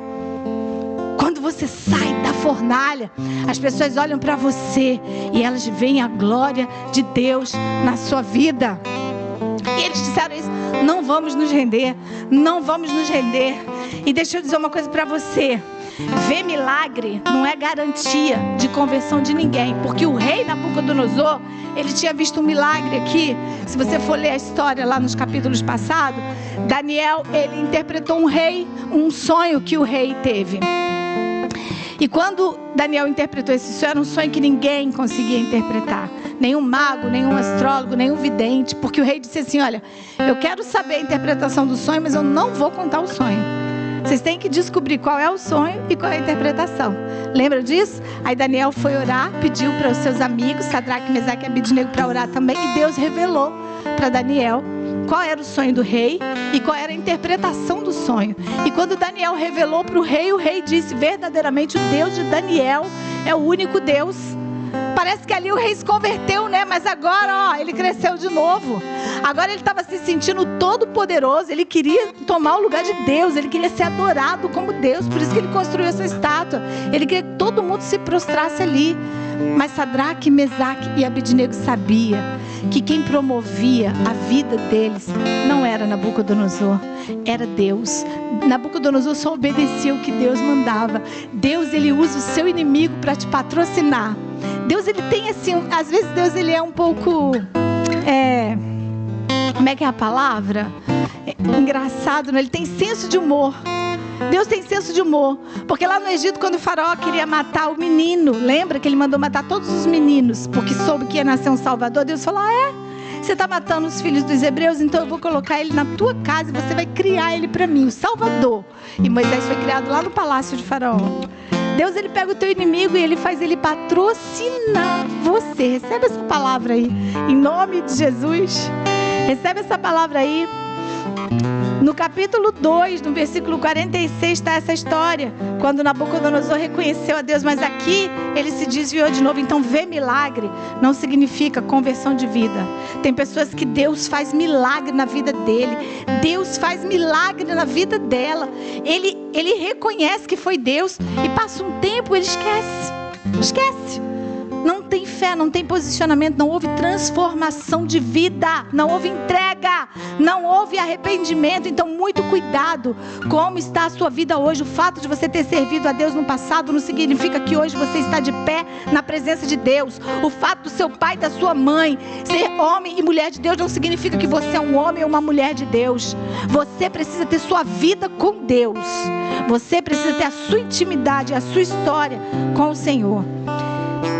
Quando você sai da fornalha, as pessoas olham para você e elas veem a glória de Deus na sua vida. E eles disseram isso: não vamos nos render, não vamos nos render. E deixa eu dizer uma coisa para você: ver milagre não é garantia de conversão de ninguém, porque o rei Nabucodonosor, ele tinha visto um milagre aqui. Se você for ler a história lá nos capítulos passados, Daniel, ele interpretou um sonho que o rei teve. E quando Daniel interpretou esse sonho, era um sonho que ninguém conseguia interpretar. Nenhum mago, nenhum astrólogo, nenhum vidente. Porque o rei disse assim: olha, eu quero saber a interpretação do sonho, mas eu não vou contar o sonho. Vocês têm que descobrir qual é o sonho e qual é a interpretação. Lembra disso? Aí Daniel foi orar, pediu para os seus amigos, Sadraque, Mesaque e Abednego, para orar também. E Deus revelou para Daniel qual era o sonho do rei e qual era a interpretação do sonho. E quando Daniel revelou para o rei disse: verdadeiramente o Deus de Daniel é o único Deus. Parece que ali o rei se converteu, né? Mas agora, ele cresceu de novo. Agora ele estava se sentindo todo poderoso. Ele queria tomar o lugar de Deus. Ele queria ser adorado como Deus. Por isso que ele construiu essa estátua. Ele queria que todo mundo se prostrasse ali. Mas Sadraque, Mesaque e Abednego sabia que quem promovia a vida deles não era Nabucodonosor, era Deus. Nabucodonosor só obedecia o que Deus mandava. Deus, ele usa o seu inimigo para te patrocinar. Deus, ele tem assim, às vezes Deus, ele é um pouco, como é que é a palavra? Engraçado, né? Ele tem senso de humor. Deus tem senso de humor. Porque lá no Egito, quando o faraó queria matar o menino, lembra que ele mandou matar todos os meninos, porque soube que ia nascer um salvador? Deus falou: você está matando os filhos dos hebreus, então eu vou colocar ele na tua casa e você vai criar ele para mim, o salvador. E Moisés foi criado lá no palácio de faraó. Deus, ele pega o teu inimigo e ele faz ele patrocinar você. Recebe essa palavra aí, em nome de Jesus. Recebe essa palavra aí. No capítulo 2, no versículo 46, está essa história. Quando Nabucodonosor reconheceu a Deus, mas aqui ele se desviou de novo. Então, ver milagre não significa conversão de vida. Tem pessoas que Deus faz milagre na vida dele. Deus faz milagre na vida dela. Ele reconhece que foi Deus e passa um tempo, ele esquece. Não tem fé, não tem posicionamento, não houve transformação de vida, não houve entrega, não houve arrependimento. Então, muito cuidado como está a sua vida hoje. O fato de você ter servido a Deus no passado não significa que hoje você está de pé na presença de Deus. O fato do seu pai e da sua mãe ser homem e mulher de Deus não significa que você é um homem ou uma mulher de Deus. Você precisa ter sua vida com Deus. Você precisa ter a sua intimidade, a sua história com o Senhor.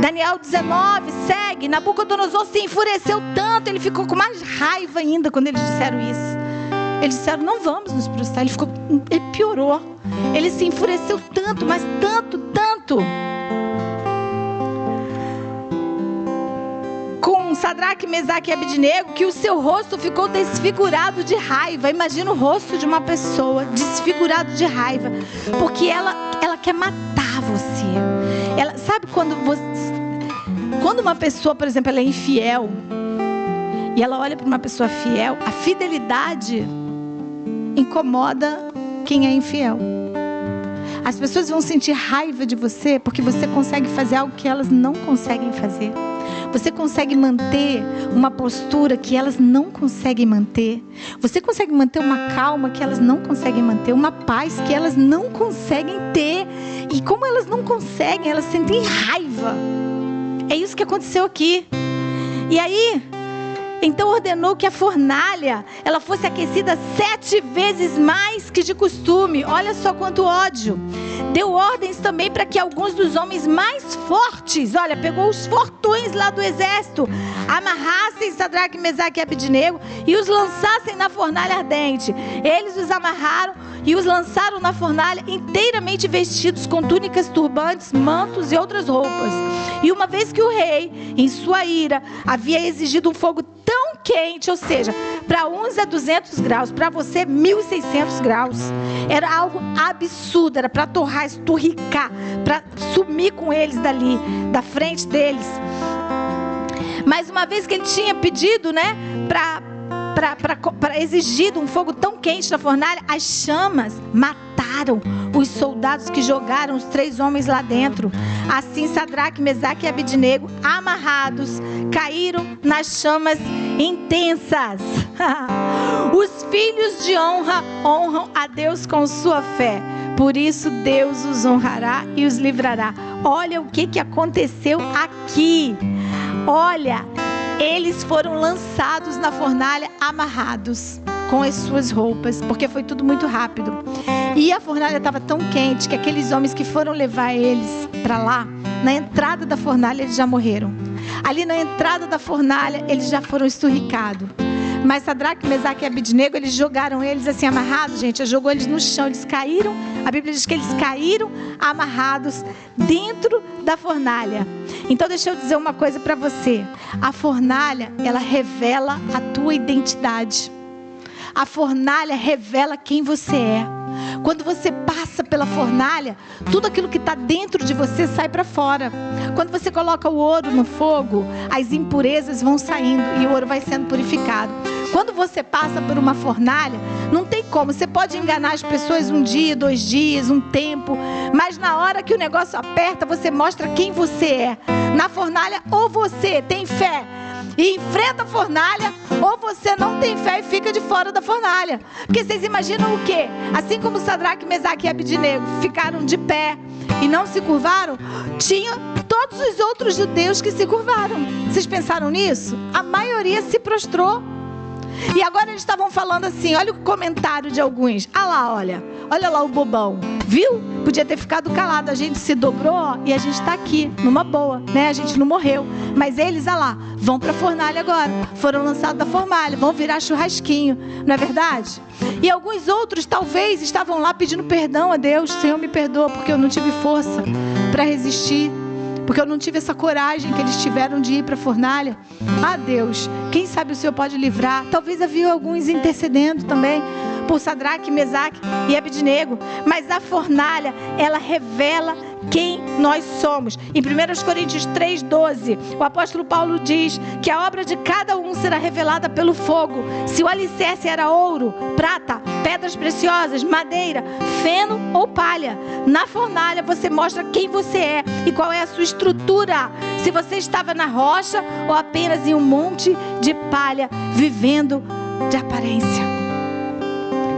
Daniel 19, segue. Nabucodonosor se enfureceu tanto, ele ficou com mais raiva ainda quando eles disseram isso. Eles disseram: não vamos nos prostrar. Ele piorou. Ele se enfureceu tanto, mas tanto. Com Sadraque, Mesaque e Abednego, que o seu rosto ficou desfigurado de raiva. Imagina o rosto de uma pessoa desfigurado de raiva, porque ela quer matar você. Ela, sabe quando uma pessoa, por exemplo, ela é infiel e ela olha para uma pessoa fiel, a fidelidade incomoda quem é infiel. As pessoas vão sentir raiva de você porque você consegue fazer algo que elas não conseguem fazer. Você consegue manter uma postura que elas não conseguem manter. Você consegue manter uma calma que elas não conseguem manter, uma paz que elas não conseguem ter. E como elas não conseguem, elas sentem raiva. É isso que aconteceu aqui. E aí, então ordenou que a fornalha ela fosse aquecida 7 vezes mais que de costume. Olha só quanto ódio. Deu ordens também para que alguns dos homens mais fortes, pegou os fortões lá do exército, amarrassem Sadraque, Mesaque e Abednego e os lançassem na fornalha ardente. Eles os amarraram e os lançaram na fornalha inteiramente vestidos com túnicas, turbantes, mantos e outras roupas. E uma vez que o rei, em sua ira, havia exigido um fogo tão quente, ou seja, para uns é 200 graus, para você 1.600 graus. Era algo absurdo, era para torrar, esturricar, para sumir com eles dali, da frente deles. Mas uma vez que ele tinha pedido, né, para exigido um fogo tão quente na fornalha, as chamas mataram os soldados que jogaram os 3 homens lá dentro. Assim Sadraque, Mesaque e Abednego, amarrados, caíram nas chamas intensas. Os filhos de honra honram a Deus com sua fé. Por isso Deus os honrará e os livrará. Olha o que aconteceu aqui. Olha, eles foram lançados na fornalha amarrados com as suas roupas, porque foi tudo muito rápido. E a fornalha estava tão quente que aqueles homens que foram levar eles para lá, na entrada da fornalha eles já morreram. Ali na entrada da fornalha eles já foram esturricados. Mas Sadraque, Mesaque e Abednego, eles jogaram eles assim amarrados, gente. Jogou eles no chão, eles caíram. A Bíblia diz que eles caíram amarrados dentro da fornalha. Então deixa eu dizer uma coisa para você. A fornalha, ela revela a tua identidade. A fornalha revela quem você é. Quando você passa pela fornalha, tudo aquilo que está dentro de você sai para fora. Quando você coloca o ouro no fogo, as impurezas vão saindo e o ouro vai sendo purificado. Quando você passa por uma fornalha, não tem como. Você pode enganar as pessoas 1 dia, 2 dias, um tempo, mas na hora que o negócio aperta, você mostra quem você é. Na fornalha, ou você tem fé e enfrenta a fornalha, ou você não tem fé e fica de fora da fornalha. Porque vocês imaginam o quê? Assim como Sadraque, Mesaque e Abednego ficaram de pé e não se curvaram, tinha todos os outros judeus que se curvaram. Vocês pensaram nisso? A maioria se prostrou. E agora eles estavam falando assim, olha o comentário de alguns. Ah lá, olha lá o bobão, viu? Podia ter ficado calado, a gente se dobrou e a gente está aqui, numa boa, né? A gente não morreu. Mas eles, ah lá, vão para a fornalha agora. Foram lançados da fornalha, vão virar churrasquinho, não é verdade? E alguns outros talvez estavam lá pedindo perdão a Deus. Senhor, me perdoa porque eu não tive força para resistir. Porque eu não tive essa coragem que eles tiveram de ir para a fornalha. Ah, Deus, quem sabe o Senhor pode livrar. Talvez havia alguns intercedendo também por Sadraque, Mesaque e Abednego. Mas a fornalha, ela revela quem nós somos. Em 1 Coríntios 3,12, o apóstolo Paulo diz que a obra de cada um será revelada pelo fogo. Se o alicerce era ouro, prata, pedras preciosas, madeira, feno ou palha, na fornalha você mostra quem você é e qual é a sua estrutura. Se você estava na rocha ou apenas em um monte de palha, vivendo de aparência.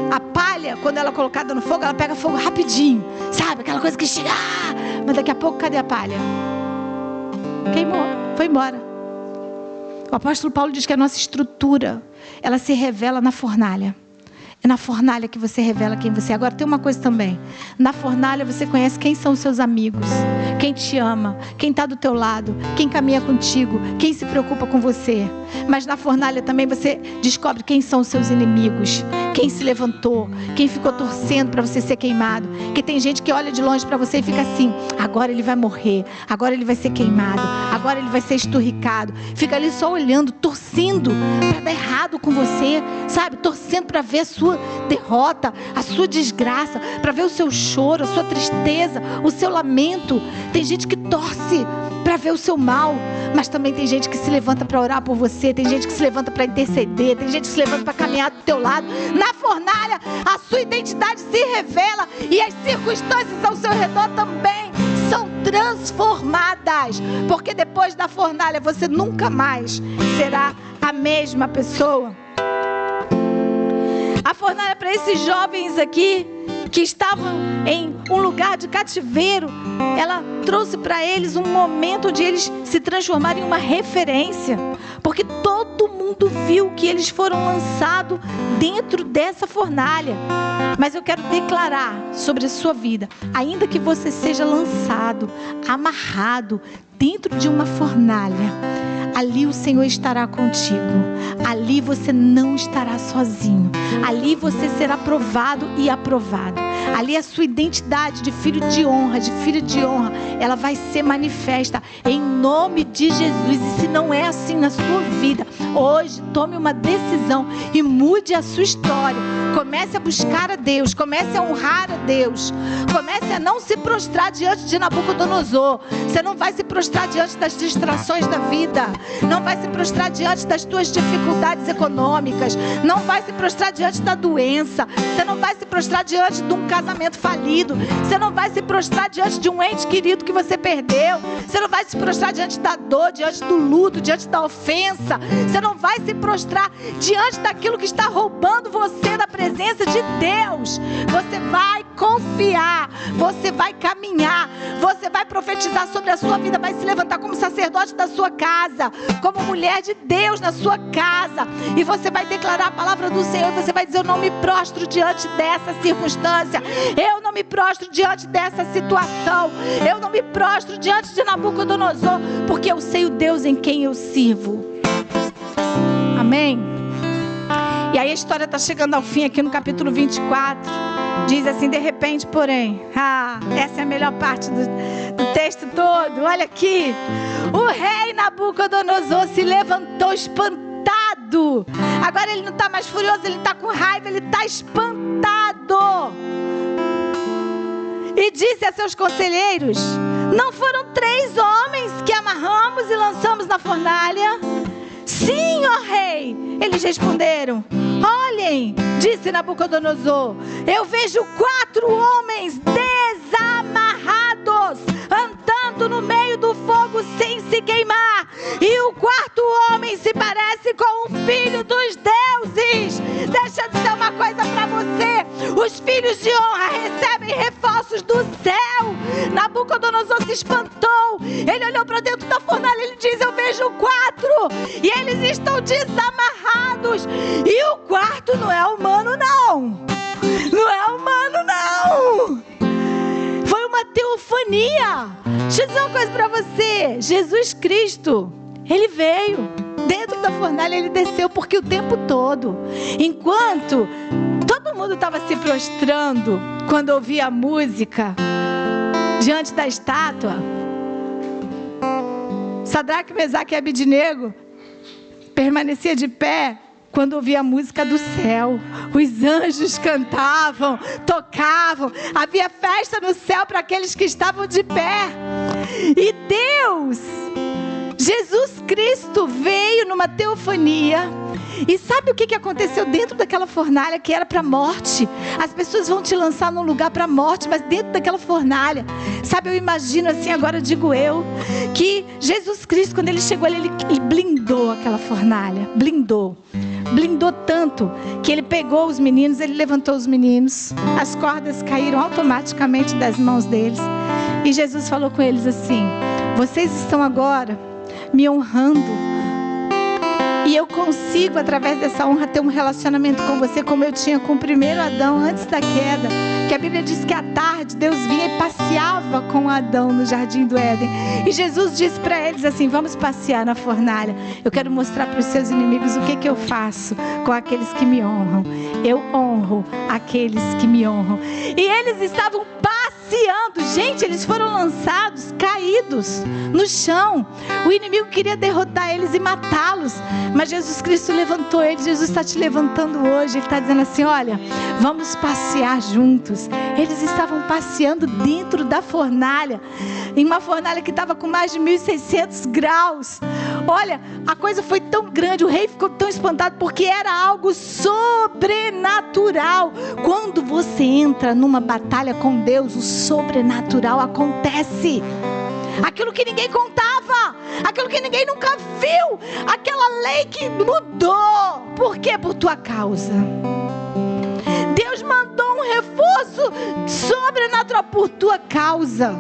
A palha, quando ela é colocada no fogo, ela pega fogo rapidinho, sabe? Aquela coisa que chega, mas daqui a pouco, cadê a palha? Queimou, foi embora. O apóstolo Paulo diz que a nossa estrutura, ela se revela na fornalha. É na fornalha que você revela quem você é. Agora tem uma coisa também. Na fornalha você conhece quem são os seus amigos, quem te ama, quem está do teu lado, quem caminha contigo, quem se preocupa com você. Mas na fornalha também você descobre quem são os seus inimigos, quem se levantou, quem ficou torcendo para você ser queimado. Que tem gente que olha de longe para você e fica assim, agora ele vai morrer, agora ele vai ser queimado, agora ele vai ser esturricado. Fica ali só olhando, torcendo para dar errado com você, sabe? Torcendo para ver a sua derrota, a sua desgraça, para ver o seu choro, a sua tristeza, o seu lamento. Tem gente que torce para ver o seu mal, mas também tem gente que se levanta para orar por você, tem gente que se levanta para interceder, tem gente que se levanta para caminhar do teu lado. Na fornalha, a sua identidade se revela e as circunstâncias ao seu redor também são transformadas, porque depois da fornalha você nunca mais será a mesma pessoa. A fornalha para esses jovens aqui que estavam em um lugar de cativeiro, ela trouxe para eles um momento onde eles se transformaram em uma referência, porque todo mundo viu que eles foram lançados dentro dessa fornalha. Mas eu quero declarar sobre a sua vida, ainda que você seja lançado, amarrado dentro de uma fornalha, ali o Senhor estará contigo. Ali você não estará sozinho. Ali você será provado e aprovado. Ali a sua identidade de filho de honra, ela vai ser manifesta em nome de Jesus. E se não é assim na sua vida, hoje tome uma decisão e mude a sua história. Comece a buscar a Deus, comece a honrar a Deus, comece a não se prostrar diante de Nabucodonosor. Você não vai se prostrar diante das distrações da vida, não vai se prostrar diante das tuas dificuldades econômicas, não vai se prostrar diante da doença, você não vai se prostrar diante de um casamento falido, você não vai se prostrar diante de um ente querido que você perdeu, você não vai se prostrar diante da dor, diante do luto, diante da ofensa, você não vai se prostrar diante daquilo que está roubando você da presença de Deus. Você vai confiar, você vai caminhar, você vai profetizar sobre a sua vida, vai se levantar como sacerdote da sua casa, como mulher de Deus na sua casa, e você vai declarar a palavra do Senhor, e você vai dizer: eu não me prostro diante dessa circunstância, eu não me prostro diante dessa situação, eu não me prostro diante de Nabucodonosor, porque eu sei o Deus em quem eu sirvo. Amém? E aí a história está chegando ao fim aqui no capítulo 24. Diz assim: de repente, porém, essa é a melhor parte do texto todo. Olha aqui, o rei Nabucodonosor se levantou espantado. Agora ele não está mais furioso, ele está com raiva, ele está espantado. E disse a seus conselheiros: não foram 3 homens que amarramos e lançamos na fornalha? Sim, ó rei. Eles responderam: olhem, disse Nabucodonosor, eu vejo 4 homens desamarrados, andando no meio do fogo sem se queimar. E o 4º homem se parece com o filho dos deuses. Deixa eu dizer uma coisa para você: os filhos de honra recebem reforços do céu. Nabucodonosor se espantou. Ele olhou para dentro da fornalha e ele diz: eu vejo 4 e eles estão desamarrados. E o 4º não é humano, não. Não é humano, não. Foi uma teofania. Deixa eu dizer uma coisa para você: Jesus Cristo, Ele veio dentro da fornalha, Ele desceu, porque o tempo todo, enquanto todo mundo estava se prostrando quando ouvia a música diante da estátua, Sadraque, Mesaque e Abednego permanecia de pé quando ouvia a música do céu. Os anjos cantavam, tocavam, havia festa no céu para aqueles que estavam de pé. E Deus, Jesus Cristo, veio numa teofania. E sabe o que aconteceu dentro daquela fornalha que era para a morte? As pessoas vão te lançar num lugar para a morte, mas dentro daquela fornalha, sabe, eu imagino assim, agora digo eu, que Jesus Cristo, quando Ele chegou ali, Ele blindou aquela fornalha, blindou tanto, que Ele pegou os meninos, Ele levantou os meninos, as cordas caíram automaticamente das mãos deles, e Jesus falou com eles assim: vocês estão agora me honrando, e eu consigo, através dessa honra, ter um relacionamento com você, como eu tinha com o primeiro Adão antes da queda. Que a Bíblia diz que à tarde Deus vinha e passeava com Adão no jardim do Éden. E Jesus disse para eles assim: vamos passear na fornalha. Eu quero mostrar para os seus inimigos o que eu faço com aqueles que me honram. Eu honro aqueles que me honram. E eles estavam passeando. Gente, eles foram lançados, caídos no chão. O inimigo queria derrotar eles e matá-los, mas Jesus Cristo levantou eles. Jesus está te levantando hoje. Ele está dizendo assim: olha, vamos passear juntos. Eles estavam passeando dentro da fornalha, em uma fornalha que estava com mais de 1600 graus. Olha, a coisa foi tão grande, o rei ficou tão espantado, porque era algo sobrenatural. Quando você entra numa batalha com Deus, o sobrenatural acontece. Aquilo que ninguém contava, aquilo que ninguém nunca viu, aquela lei que mudou. Por quê? Por tua causa. Deus mandou um reforço sobrenatural por tua causa.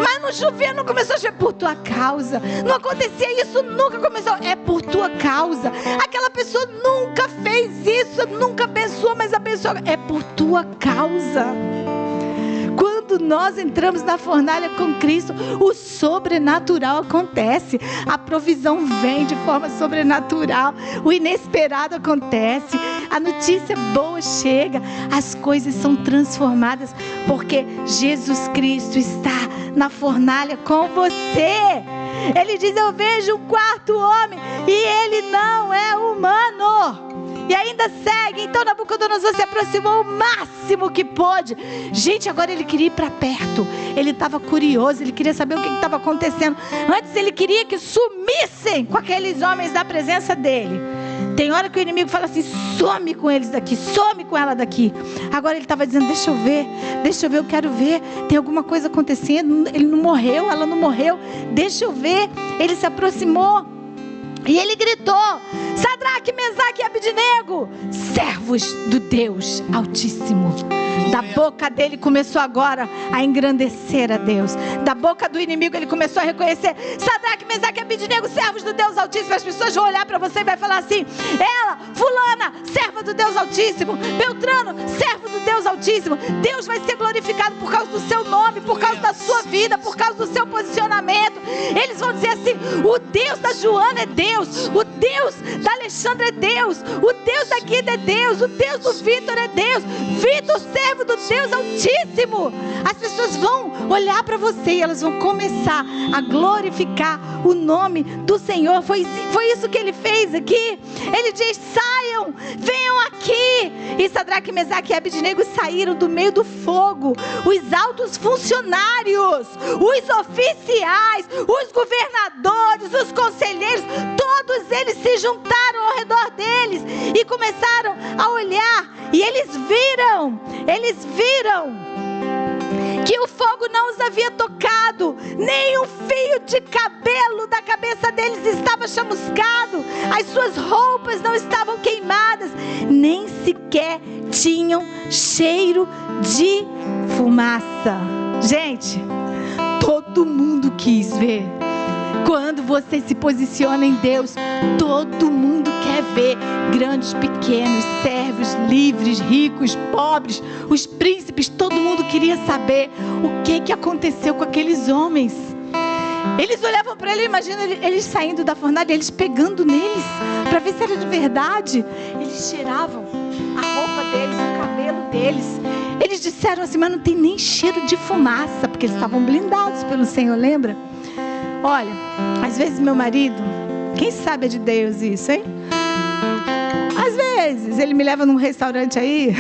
Mas não chovia, não começou a chover por tua causa. Não acontecia isso, nunca começou. É por tua causa. Aquela pessoa nunca fez isso, nunca abençoou, mas abençoou. É por tua causa. Quando quando nós entramos na fornalha com Cristo, o sobrenatural acontece. A provisão vem de forma sobrenatural. O inesperado acontece. A notícia boa chega. As coisas são transformadas, porque Jesus Cristo está na fornalha com você. Ele diz: eu vejo um quarto homem e ele não é humano. E ainda segue. Então Nabucodonosor se aproximou o máximo que pôde. Gente, agora ele queria ir para perto. Ele estava curioso, ele queria saber o que estava acontecendo. Antes ele queria que sumissem com aqueles homens da presença dele. Tem hora que o inimigo fala assim: some com eles daqui, some com ela daqui. Agora ele estava dizendo: deixa eu ver, eu quero ver. Tem alguma coisa acontecendo. Ele não morreu, ela não morreu. Deixa eu ver. Ele se aproximou e ele gritou: Sadraque, Mesaque e Abednego, servos do Deus Altíssimo. Da boca dele começou agora a engrandecer a Deus. Da boca do inimigo ele começou a reconhecer: Sadraque, Mesaque e Abednego, servos do Deus Altíssimo. As pessoas vão olhar para você e vai falar assim: ela, fulana, serva do Deus Altíssimo. Beltrano, servo do Deus Altíssimo. Deus vai ser glorificado por causa do seu nome, por causa da sua vida, por causa do seu posicionamento. Eles vão dizer assim: o Deus da Joana é Deus, o Deus da Alexandra é Deus, o Deus da Guida é Deus, o Deus do Vitor é Deus. Vitor, servo do Deus Altíssimo. As pessoas vão olhar para você e elas vão começar a glorificar o nome do Senhor. Foi isso que ele fez aqui. Ele diz: saiam, venham aqui. E Sadraque, Mesaque e Abednego saíram do meio do fogo. Os altos funcionários, os oficiais, os governadores, os conselheiros, todos eles se juntaram ao redor deles e começaram a olhar. E eles viram que o fogo não os havia tocado, nem um fio de cabelo da cabeça deles estava chamuscado, as suas roupas não estavam queimadas, nem sequer tinham cheiro de fumaça. Gente, todo mundo quis ver. Quando você se posiciona em Deus, todo mundo quer ver. Grandes, pequenos, servos, livres, ricos, pobres, os príncipes, todo mundo queria saber o que aconteceu com aqueles homens. Eles olhavam para ele, imagina eles saindo da fornalha, eles pegando neles, para ver se era de verdade. Eles cheiravam a roupa deles, o cabelo deles. Eles disseram assim: mas não tem nem cheiro de fumaça, porque eles estavam blindados pelo Senhor, lembra? Olha, às vezes meu marido, quem sabe é de Deus isso, hein? Às vezes ele me leva num restaurante aí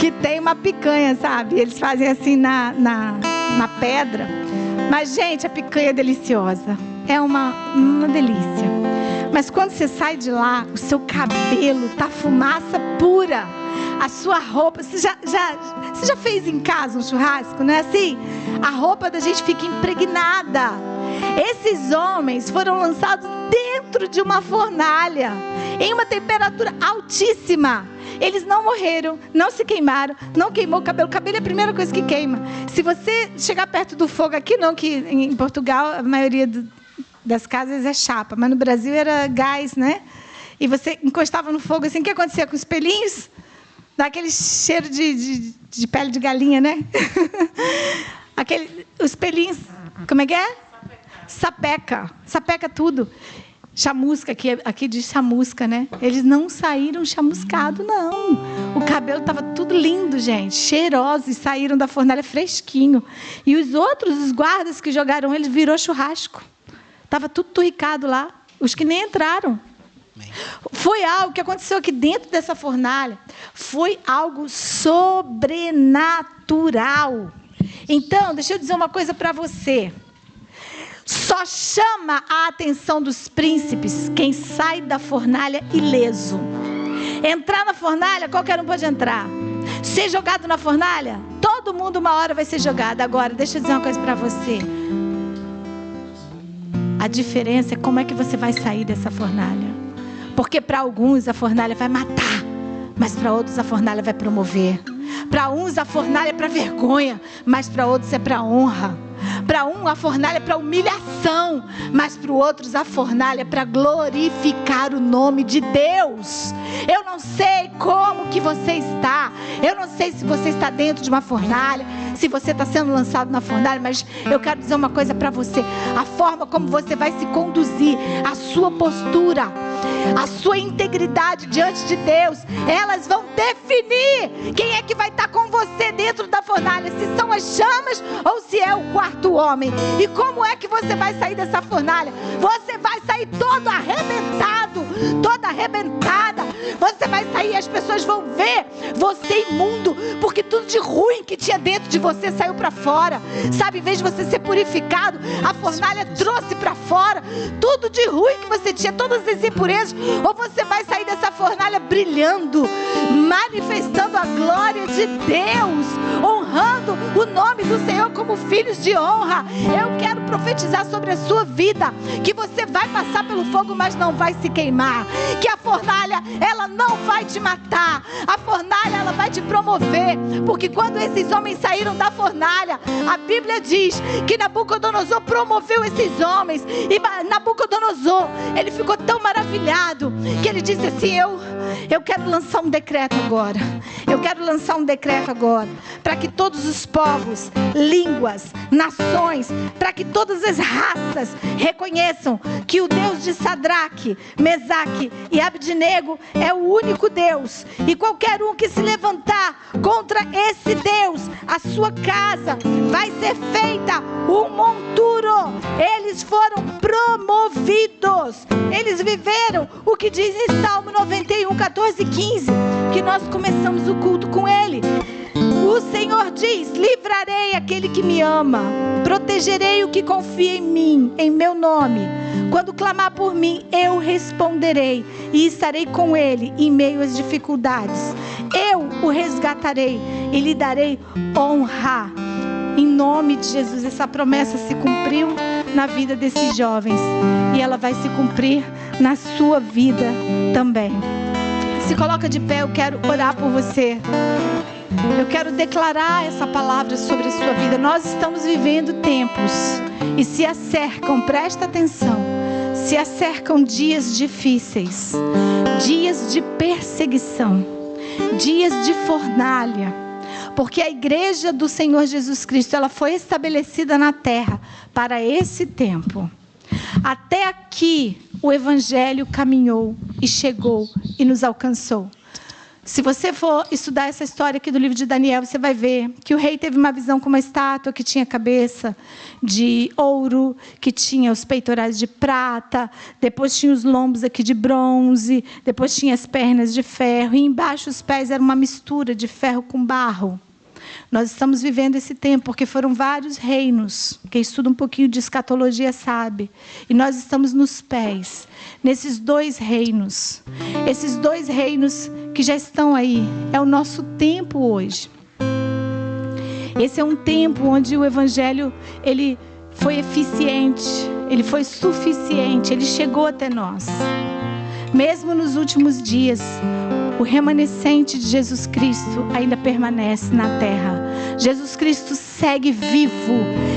que tem uma picanha, sabe? Eles fazem assim na pedra. Mas, gente, a picanha é deliciosa. É uma delícia. Mas quando você sai de lá, o seu cabelo tá fumaça pura. A sua roupa, você já fez em casa um churrasco, não é assim? A roupa da gente fica impregnada. Esses homens foram lançados dentro de uma fornalha, em uma temperatura altíssima. Eles não morreram, não se queimaram, não queimou o cabelo. O cabelo é a primeira coisa que queima. Se você chegar perto do fogo, aqui não, que em Portugal a maioria das casas é chapa, mas no Brasil era gás, né? E você encostava no fogo assim, o que acontecia com os pelinhos? Dá aquele cheiro de pele de galinha, né? Os pelinhos, como é que é? Sapeca tudo. Chamusca, aqui diz chamusca, né? Eles não saíram chamuscados, não. O cabelo estava tudo lindo, gente. Cheirosos, saíram da fornalha fresquinho. E os outros, os guardas que jogaram eles, virou churrasco. Estava tudo turricado lá. Os que nem entraram. Foi algo que aconteceu aqui dentro dessa fornalha. Foi algo sobrenatural. Então, deixa eu dizer uma coisa para você. Só chama a atenção dos príncipes quem sai da fornalha ileso. Entrar na fornalha, qualquer um pode entrar. Ser jogado na fornalha, todo mundo uma hora vai ser jogado. Agora, deixa eu dizer uma coisa para você. A diferença é como é que você vai sair dessa fornalha. Porque para alguns a fornalha vai matar, mas para outros a fornalha vai promover. Para uns a fornalha é para vergonha, mas para outros é para honra. Para um a fornalha é para humilhação, mas para outros a fornalha é para glorificar o nome de Deus. Eu não sei como que você está. Eu não sei se você está dentro de uma fornalha, se você está sendo lançado na fornalha, mas eu quero dizer uma coisa para você: a forma como você vai se conduzir, a sua postura, a sua integridade diante de Deus, elas vão definir quem é que vai estar com você dentro da fornalha, se são as chamas ou se é o quarto homem. E como é que você vai sair dessa fornalha? Você vai sair todo arrebentado, toda arrebentada. Você vai sair e as pessoas vão ver você imundo, porque tudo de ruim que tinha dentro de você saiu para fora. Sabe, em vez de você ser purificado, a fornalha trouxe para fora tudo de ruim que você tinha, todas as impurezas. Ou você vai sair dessa fornalha brilhando, manifestando a glória de Deus, honrando o nome do Senhor como filhos de honra. Eu quero profetizar sobre a sua vida que você vai passar pelo fogo, mas não vai se queimar. Que a fornalha, ela não vai te matar. A fornalha, ela vai te promover. Porque quando esses homens saíram da fornalha, a Bíblia diz que Nabucodonosor promoveu esses homens. E Nabucodonosor, ele ficou tão maravilhado que ele disse assim: eu quero lançar um decreto agora. Eu quero lançar um decreto agora, para que todos os povos, línguas, nações, para que todas as raças reconheçam que o Deus de Sadraque, Mesaque e Abdenego é o único Deus. E qualquer um que se levantar contra esse Deus, a sua casa vai ser feita um monturo. Eles foram promovidos. Eles viveram o que diz em Salmo 91, 14 e 15, que nós começamos o culto com ele. O Senhor diz: livrarei aquele que me ama, protegerei o que confia em mim, em meu nome. Quando clamar por mim, eu responderei e estarei com ele em meio às dificuldades. Eu o resgatarei e lhe darei honra. Em nome de Jesus, essa promessa se cumpriu na vida desses jovens e ela vai se cumprir na sua vida também. Se coloca de pé, eu quero orar por você. Eu quero declarar essa palavra sobre a sua vida. Nós estamos vivendo tempos e se acercam, presta atenção, se acercam dias difíceis, dias de perseguição, dias de fornalha. Porque a igreja do Senhor Jesus Cristo, ela foi estabelecida na terra para esse tempo. Até aqui o evangelho caminhou e chegou e nos alcançou. Se você for estudar essa história aqui do livro de Daniel, você vai ver que o rei teve uma visão com uma estátua que tinha cabeça de ouro, que tinha os peitorais de prata, depois tinha os lombos aqui de bronze, depois tinha as pernas de ferro, e embaixo os pés era uma mistura de ferro com barro. Nós estamos vivendo esse tempo porque foram vários reinos. Quem estuda um pouquinho de escatologia sabe. E nós estamos nos pés, nesses dois reinos. Esses dois reinos que já estão aí. É o nosso tempo hoje. Esse é um tempo onde o evangelho, ele foi eficiente, ele foi suficiente, ele chegou até nós. Mesmo nos últimos dias, o remanescente de Jesus Cristo ainda permanece na terra. Jesus Cristo segue vivo.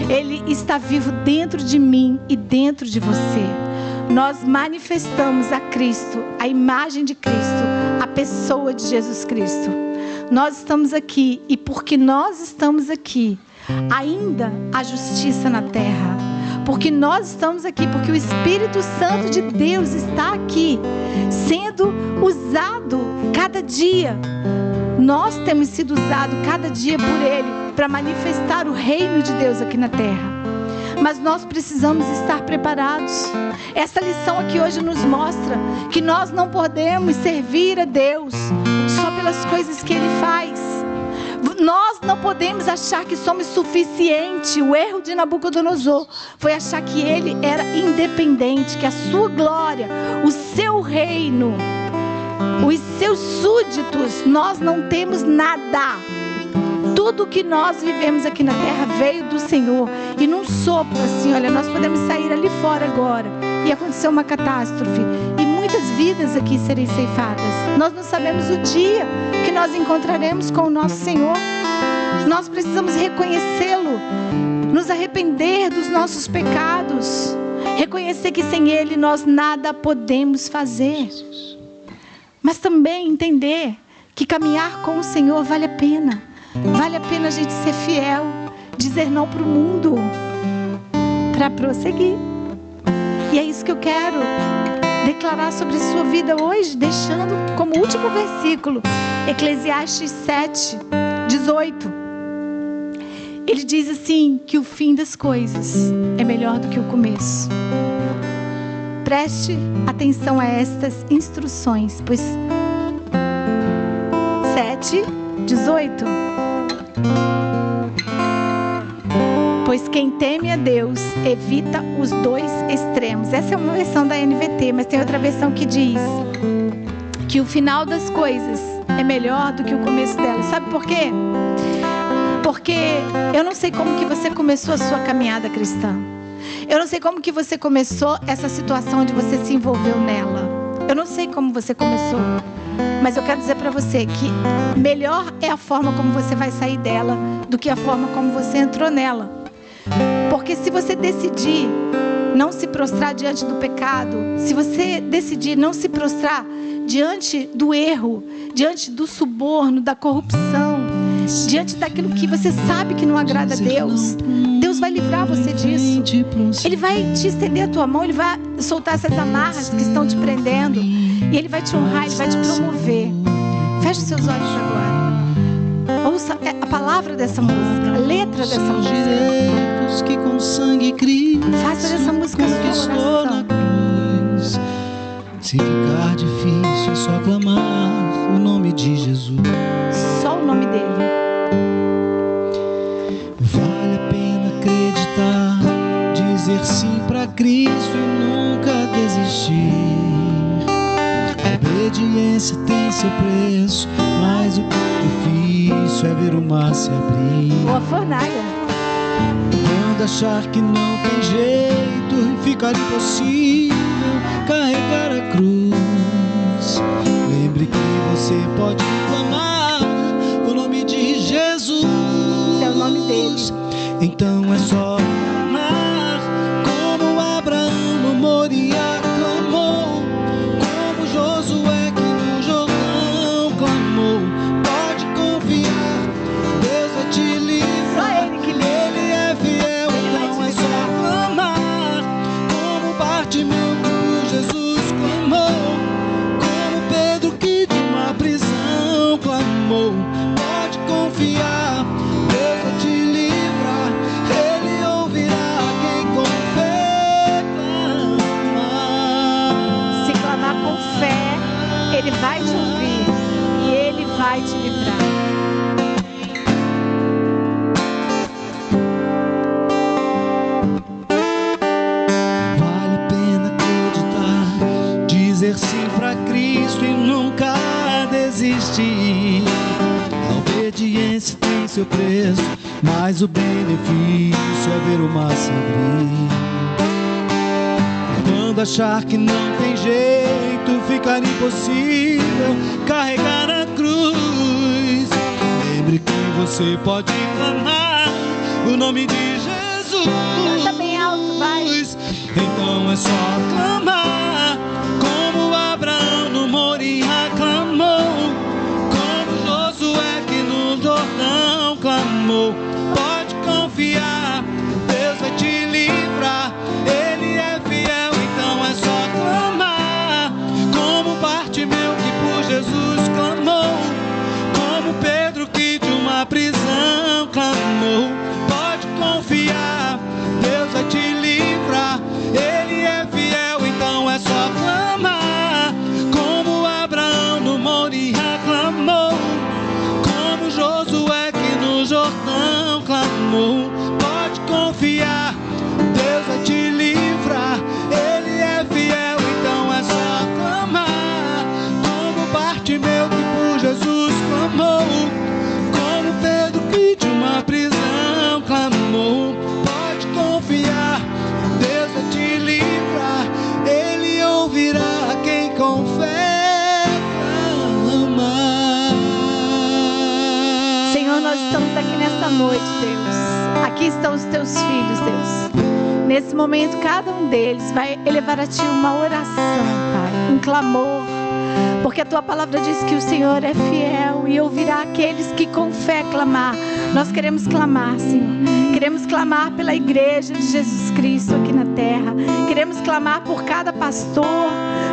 Ele está vivo dentro de mim e dentro de você. Nós manifestamos a Cristo, a imagem de Cristo, a pessoa de Jesus Cristo. Nós estamos aqui e porque nós estamos aqui, ainda há justiça na terra. Porque nós estamos aqui, porque o Espírito Santo de Deus está aqui, sendo usado cada dia. Nós temos sido usados cada dia por Ele, para manifestar o reino de Deus aqui na terra. Mas nós precisamos estar preparados. Essa lição aqui hoje nos mostra que nós não podemos servir a Deus só pelas coisas que Ele faz. Nós não podemos achar que somos suficientes. O erro de Nabucodonosor foi achar que ele era independente, que a sua glória, o seu reino, os seus súditos, nós não temos nada. Tudo que nós vivemos aqui na terra veio do Senhor. E num sopro assim, olha, nós podemos sair ali fora agora e acontecer uma catástrofe e muitas vidas aqui serem ceifadas. Nós não sabemos o dia que nós encontraremos com o nosso Senhor. Nós precisamos reconhecê-lo, nos arrepender dos nossos pecados, reconhecer que sem Ele nós nada podemos fazer, mas também entender que caminhar com o Senhor vale a pena. Vale a pena a gente ser fiel, dizer não para o mundo, para prosseguir. E é isso que eu quero declarar sobre a sua vida hoje, deixando como último versículo Eclesiastes 7:18. Ele diz assim, que o fim das coisas é melhor do que o começo. Preste atenção a estas instruções, pois 7:18. Pois quem teme a Deus evita os dois extremos. Essa é uma versão da NVT, mas tem outra versão que diz que o final das coisas é melhor do que o começo delas. Sabe por quê? Porque eu não sei como que você começou a sua caminhada cristã. Eu não sei como que você começou essa situação onde você se envolveu nela. Eu não sei como você começou. Mas eu quero dizer para você que melhor é a forma como você vai sair dela do que a forma como você entrou nela. Porque se você decidir não se prostrar diante do pecado, se você decidir não se prostrar diante do erro, diante do suborno, da corrupção, diante daquilo que você sabe que não agrada a Deus, Deus vai livrar você disso. Ele vai te estender a tua mão, Ele vai soltar essas amarras que estão te prendendo, e Ele vai te honrar, Ele vai te promover. Feche os seus olhos agora. Ouça a palavra dessa música, a letra dessa música. Que com sangue Cristo faça dessa música conquistou na cruz. Se ficar difícil é só clamar o nome de Jesus. Só o nome dele. Vale a pena acreditar, dizer sim pra Cristo e nunca desistir. A obediência tem seu preço, mas o difícil é ver o mar se abrir. Boa fornalha. Quando achar que não tem jeito e ficar impossível carregar a cruz, lembre que você pode clamar o nome de Jesus. É o nome dele. Então é só clamar como Abraão no Moriá clamou, como Josué que no Jordão clamou. Pode confiar, Deus vai te livrar. Ele é fiel, então é só clamar como Bartimeu que por Jesus clamou, como Pedro que de uma prisão clamou. Pode confiar, Deus vai te livrar. Ele ouvirá quem com fé clamar. Se clamar com fé, Ele vai te ouvir e Ele vai te livrar. Vale a pena acreditar, dizer sim pra Cristo e nunca desistir. A obediência tem seu preço, mas o benefício é ver o mar se abrir. Quando achar que não tem jeito, ficar impossível carregar a cruz, lembre que você pode clamar o nome de Jesus. Canta bem alto, vai. Então é só clamar como Abraão no Moriá clamou, como Josué que no Jordão clamou. Pode confiar, Deus vai te livrar. Ele é fiel, então é só clamar como Bartimeu que por Jesus clamou, como Pedro que de uma prisão clamou. Pode confiar, Deus vai te livrar. Ele é fiel, então é só clamar como Abraão no Moriá clamou, como Josué que no Jordão clamou. Pode confiar, Deus vai te livrar. Ele é fiel, então é só clamar como Bartimeu que por Jesus clamou, como Pedro que de uma prisão clamou. Pode confiar, Deus vai te livrar. Ele ouvirá quem com fé clamar. Senhor, nós estamos aqui nessa noite, Deus. Aqui estão os teus filhos, Deus. Nesse momento, cada um deles vai elevar a ti uma oração, Pai, um clamor, porque a tua palavra diz que o Senhor é fiel e ouvirá aqueles que com fé clamar. Nós queremos clamar, Senhor. Queremos clamar pela igreja de Jesus Cristo aqui na terra. Queremos clamar por cada pastor,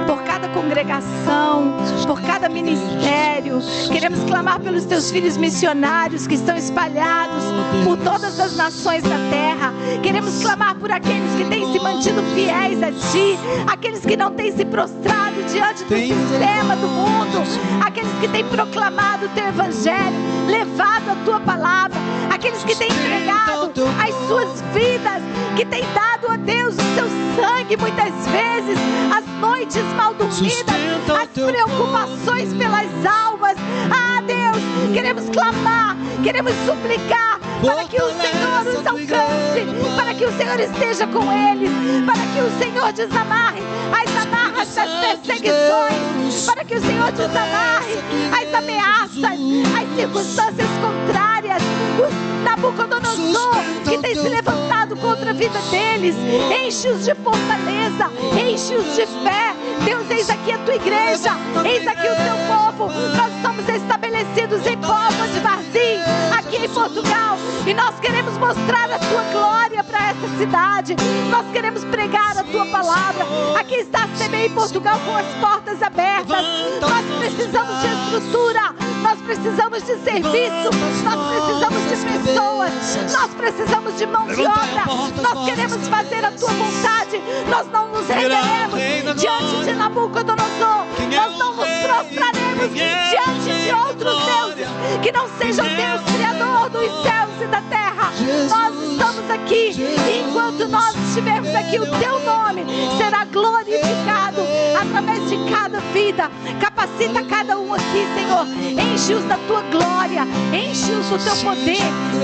por cada congregação, por cada ministério. Queremos clamar pelos teus filhos missionários que estão espalhados por todas as nações da terra. Queremos clamar por aqueles que têm se mantido fiéis a Ti, aqueles que não têm se prostrado diante do sistema do mundo, aqueles que têm proclamado o Teu Evangelho, levado a Tua palavra, aqueles que têm entregado as suas vidas, que têm dado a Deus o Seu sangue muitas vezes, as noites mal dormidas, as preocupações pelas almas. Ah, Deus, queremos clamar, queremos suplicar para que o Senhor os alcance, para que o Senhor esteja com eles, para que o Senhor desamarre as amarras das perseguições, para que o Senhor desamarre as ameaças, as circunstâncias contrárias, o Nabucodonosor que tem se levantado contra a vida deles. Enche-os de fortaleza, enche-os de fé. Deus, eis aqui a tua igreja, eis aqui o teu povo. Nós estamos estabelecidos em Póvoa de Varzim, aqui em Portugal, e nós queremos mostrar a tua glória para essa cidade. Nós queremos pregar a tua palavra. Aqui está a CBI Portugal com as portas abertas. Nós precisamos de estrutura, nós precisamos de serviço, nós precisamos de pessoas, nós precisamos de mão de obra. Nós queremos fazer a tua vontade. Nós não nos renderemos diante de Nabucodonosor. Nós não nos prostraremos diante de outros deuses que não sejam Deus Criador dos céus e da terra. Nós estamos aqui e enquanto nós estivermos aqui, o teu nome será glorificado através de cada vida. Capacita cada um aqui, Senhor. Enche-os da tua glória, enche-os do teu poder.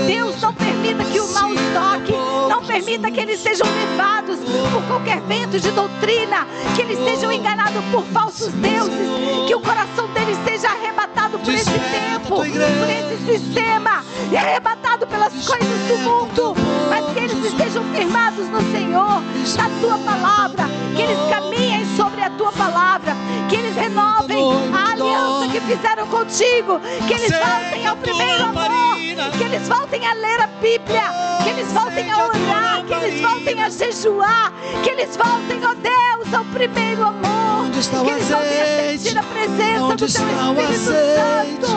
Deus, não permita que o mal os toque, não permita que eles sejam levados por qualquer vento de doutrina, que eles sejam enganados por falsos deuses, que o coração deles seja arrebatado por esse tempo, por esse sistema, e arrebatado pelas coisas do mundo, mas que eles estejam firmados no Senhor, na tua palavra, que eles caminhem sobre a tua palavra, que eles renovem a aliança que fizeram contigo, que eles voltem ao primeiro amor, que eles voltem a ler a Bíblia, que eles voltem a orar, que eles voltem a jejuar, que eles voltem, ó Deus, ao primeiro amor, que eles voltem a sentir a presença do teu Espírito Santo,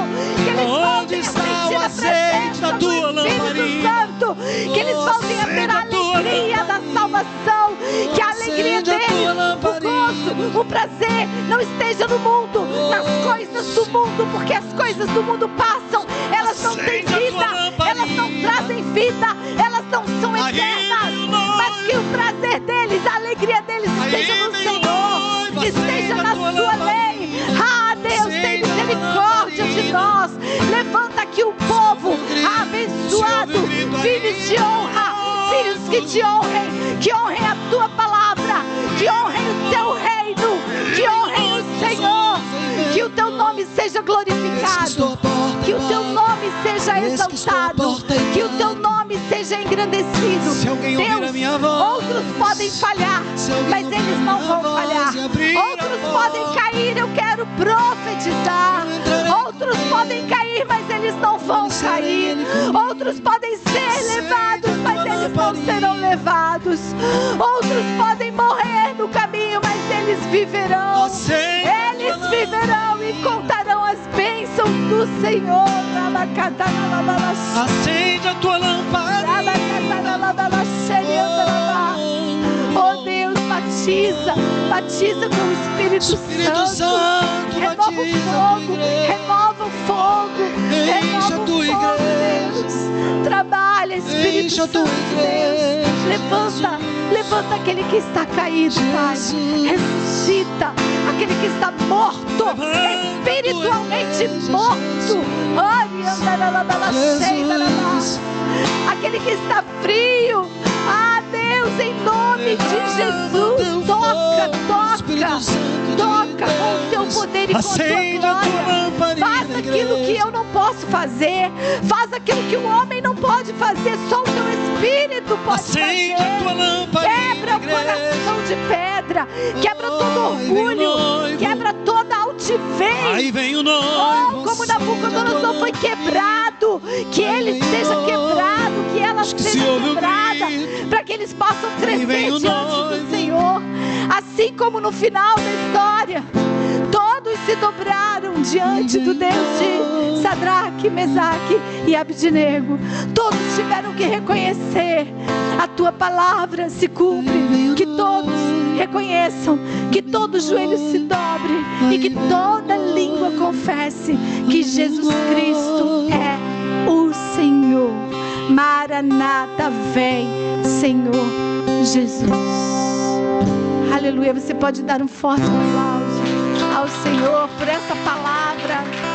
que eles voltem a sentir a presença do Espírito Santo, que eles voltem a ter a alegria da salvação, que a alegria deles, o gozo, o prazer não esteja no mundo, nas coisas do mundo, porque as coisas do mundo passam, elas não têm vida, elas não trazem vida, elas não são eternas, mas que o prazer deles, a alegria deles esteja no Senhor, esteja na sua lei. Ah, Deus, tem misericórdia de nós. Levanta aqui um povo abençoado, filhos de honra, filhos que honrem a tua palavra, que honrem o teu reino, que honrem o Senhor, que o teu nome seja glorificado, que o teu nome seja exaltado, que o teu nome seja engrandecido. Deus, outros podem falhar, mas eles não vão falhar. Outros podem cair, eu quero profetizar. Outros podem cair, mas eles não vão cair. Outros podem ser levados, mas eles não serão levados. Outros podem morrer no caminho, mas eles viverão. Eles viverão e contarão as bênçãos do Senhor. Acende a tua lâmpada. Oh Deus, batiza com o Espírito Santo. Renova o fogo, renova o fogo, Deus. Trabalha, Espírito Santo, Deus. Levanta aquele que está caído, Pai. Ressuscita aquele que está morto, espiritualmente morto. Aquele que está frio. Ah, Deus, em nome de Jesus, toca com o teu poder e com a tua glória. Faz aquilo que eu não posso fazer, faz aquilo que o homem não pode fazer, só o teu Espírito pode fazer. Quebra o coração de pedra, quebra todo orgulho, quebra toda altivez Aí vem o noivo. Como Nabucodonosor foi quebrado, que ele seja quebrado, que ela seja quebrada, para que eles possam crescer diante do Senhor. Assim como no final da história, todos se dobraram diante do Deus de Sadraque, Mesaque e Abdinego. Todos tiveram que reconhecer: a tua palavra se cumpre. Que todos reconheçam, que todo joelho se dobre e que toda língua confesse que Jesus Cristo é o Senhor. Maranata, vem, Senhor Jesus. Aleluia. Você pode dar um forte aplauso ao Senhor por essa palavra.